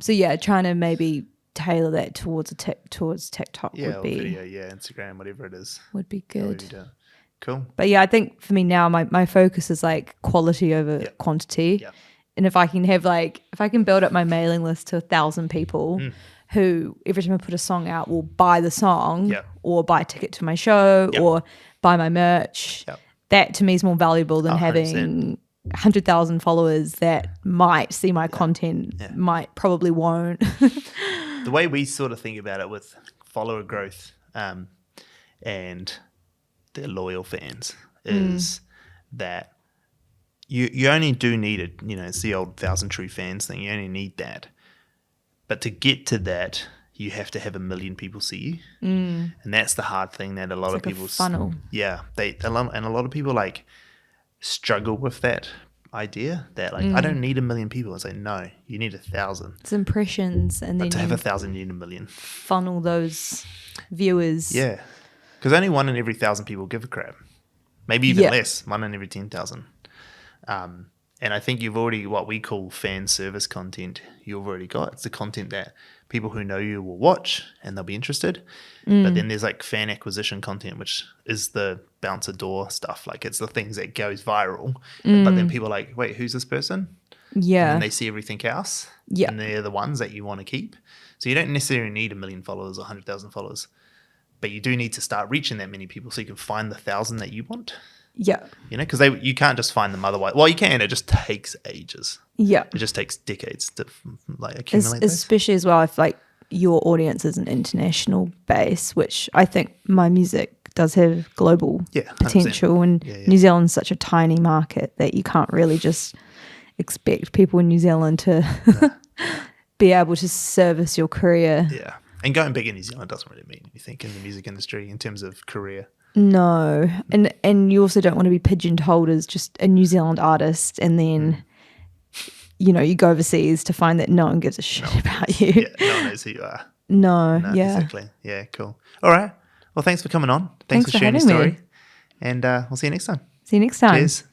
Speaker 2: So yeah, trying to maybe tailor that towards towards TikTok
Speaker 1: Yeah,
Speaker 2: would
Speaker 1: or
Speaker 2: be
Speaker 1: video, Instagram, whatever it is.
Speaker 2: would be
Speaker 1: However
Speaker 2: good.
Speaker 1: you do it. Cool.
Speaker 2: But yeah, I think for me now, my focus is like quality over quantity.
Speaker 1: Yeah.
Speaker 2: And if I can build up my mailing list to 1,000 people who every time I put a song out will buy the song or buy a ticket to my show or buy my merch, that to me is more valuable than
Speaker 1: 100%.
Speaker 2: having 100,000 followers that might see my content, might probably won't.
Speaker 1: The way we sort of think about it with follower growth and their loyal fans is that you only do need it. You know, it's the old 1,000 true fans thing. You only need that. But to get to that, you have to have 1 million people see you. And that's the hard thing that a lot of people...
Speaker 2: a funnel.
Speaker 1: Yeah. And a lot of people like struggle with that idea that like, I don't need 1 million people. It's like, no, you need 1,000.
Speaker 2: It's impressions and
Speaker 1: But
Speaker 2: then
Speaker 1: to have
Speaker 2: you
Speaker 1: 1,000, you need 1 million.
Speaker 2: funnel those viewers.
Speaker 1: Yeah. Because only 1 in every 1,000 people give a crap. Maybe even less, 1 in every 10,000. And I think you've already, what we call fan service content, you've already got. It's the content that people who know you will watch and they'll be interested. But then there's like fan acquisition content, which is the bouncer door stuff. Like it's the things that goes viral. But then people are like, wait, who's this person?
Speaker 2: Yeah.
Speaker 1: And they see everything else.
Speaker 2: Yeah.
Speaker 1: And they're the ones that you want to keep. So you don't necessarily need 1 million followers or 100,000 followers. But you do need to start reaching that many people so you can find the 1,000 that you want.
Speaker 2: Yeah.
Speaker 1: You know, because you can't just find them otherwise. Well, you can. It just takes ages.
Speaker 2: Yeah.
Speaker 1: It just takes decades to like accumulate those.
Speaker 2: Especially as well if like your audience is an international base, which I think my music does have global
Speaker 1: 100%.
Speaker 2: potential. And New Zealand's such a tiny market that you can't really just expect people in New Zealand to be able to service your career.
Speaker 1: Yeah. And going big in New Zealand doesn't really mean anything in the music industry in terms of career.
Speaker 2: No. And you also don't want to be pigeonholed as just a New Zealand artist and then, you know, you go overseas to find that no one gives a shit about you.
Speaker 1: Yeah, no one knows who you are.
Speaker 2: No, yeah.
Speaker 1: Exactly. Yeah, cool. All right. Well, thanks for coming on. Thanks for sharing your
Speaker 2: having
Speaker 1: story.
Speaker 2: me.
Speaker 1: And we'll see you next time.
Speaker 2: See you next time.
Speaker 1: Cheers.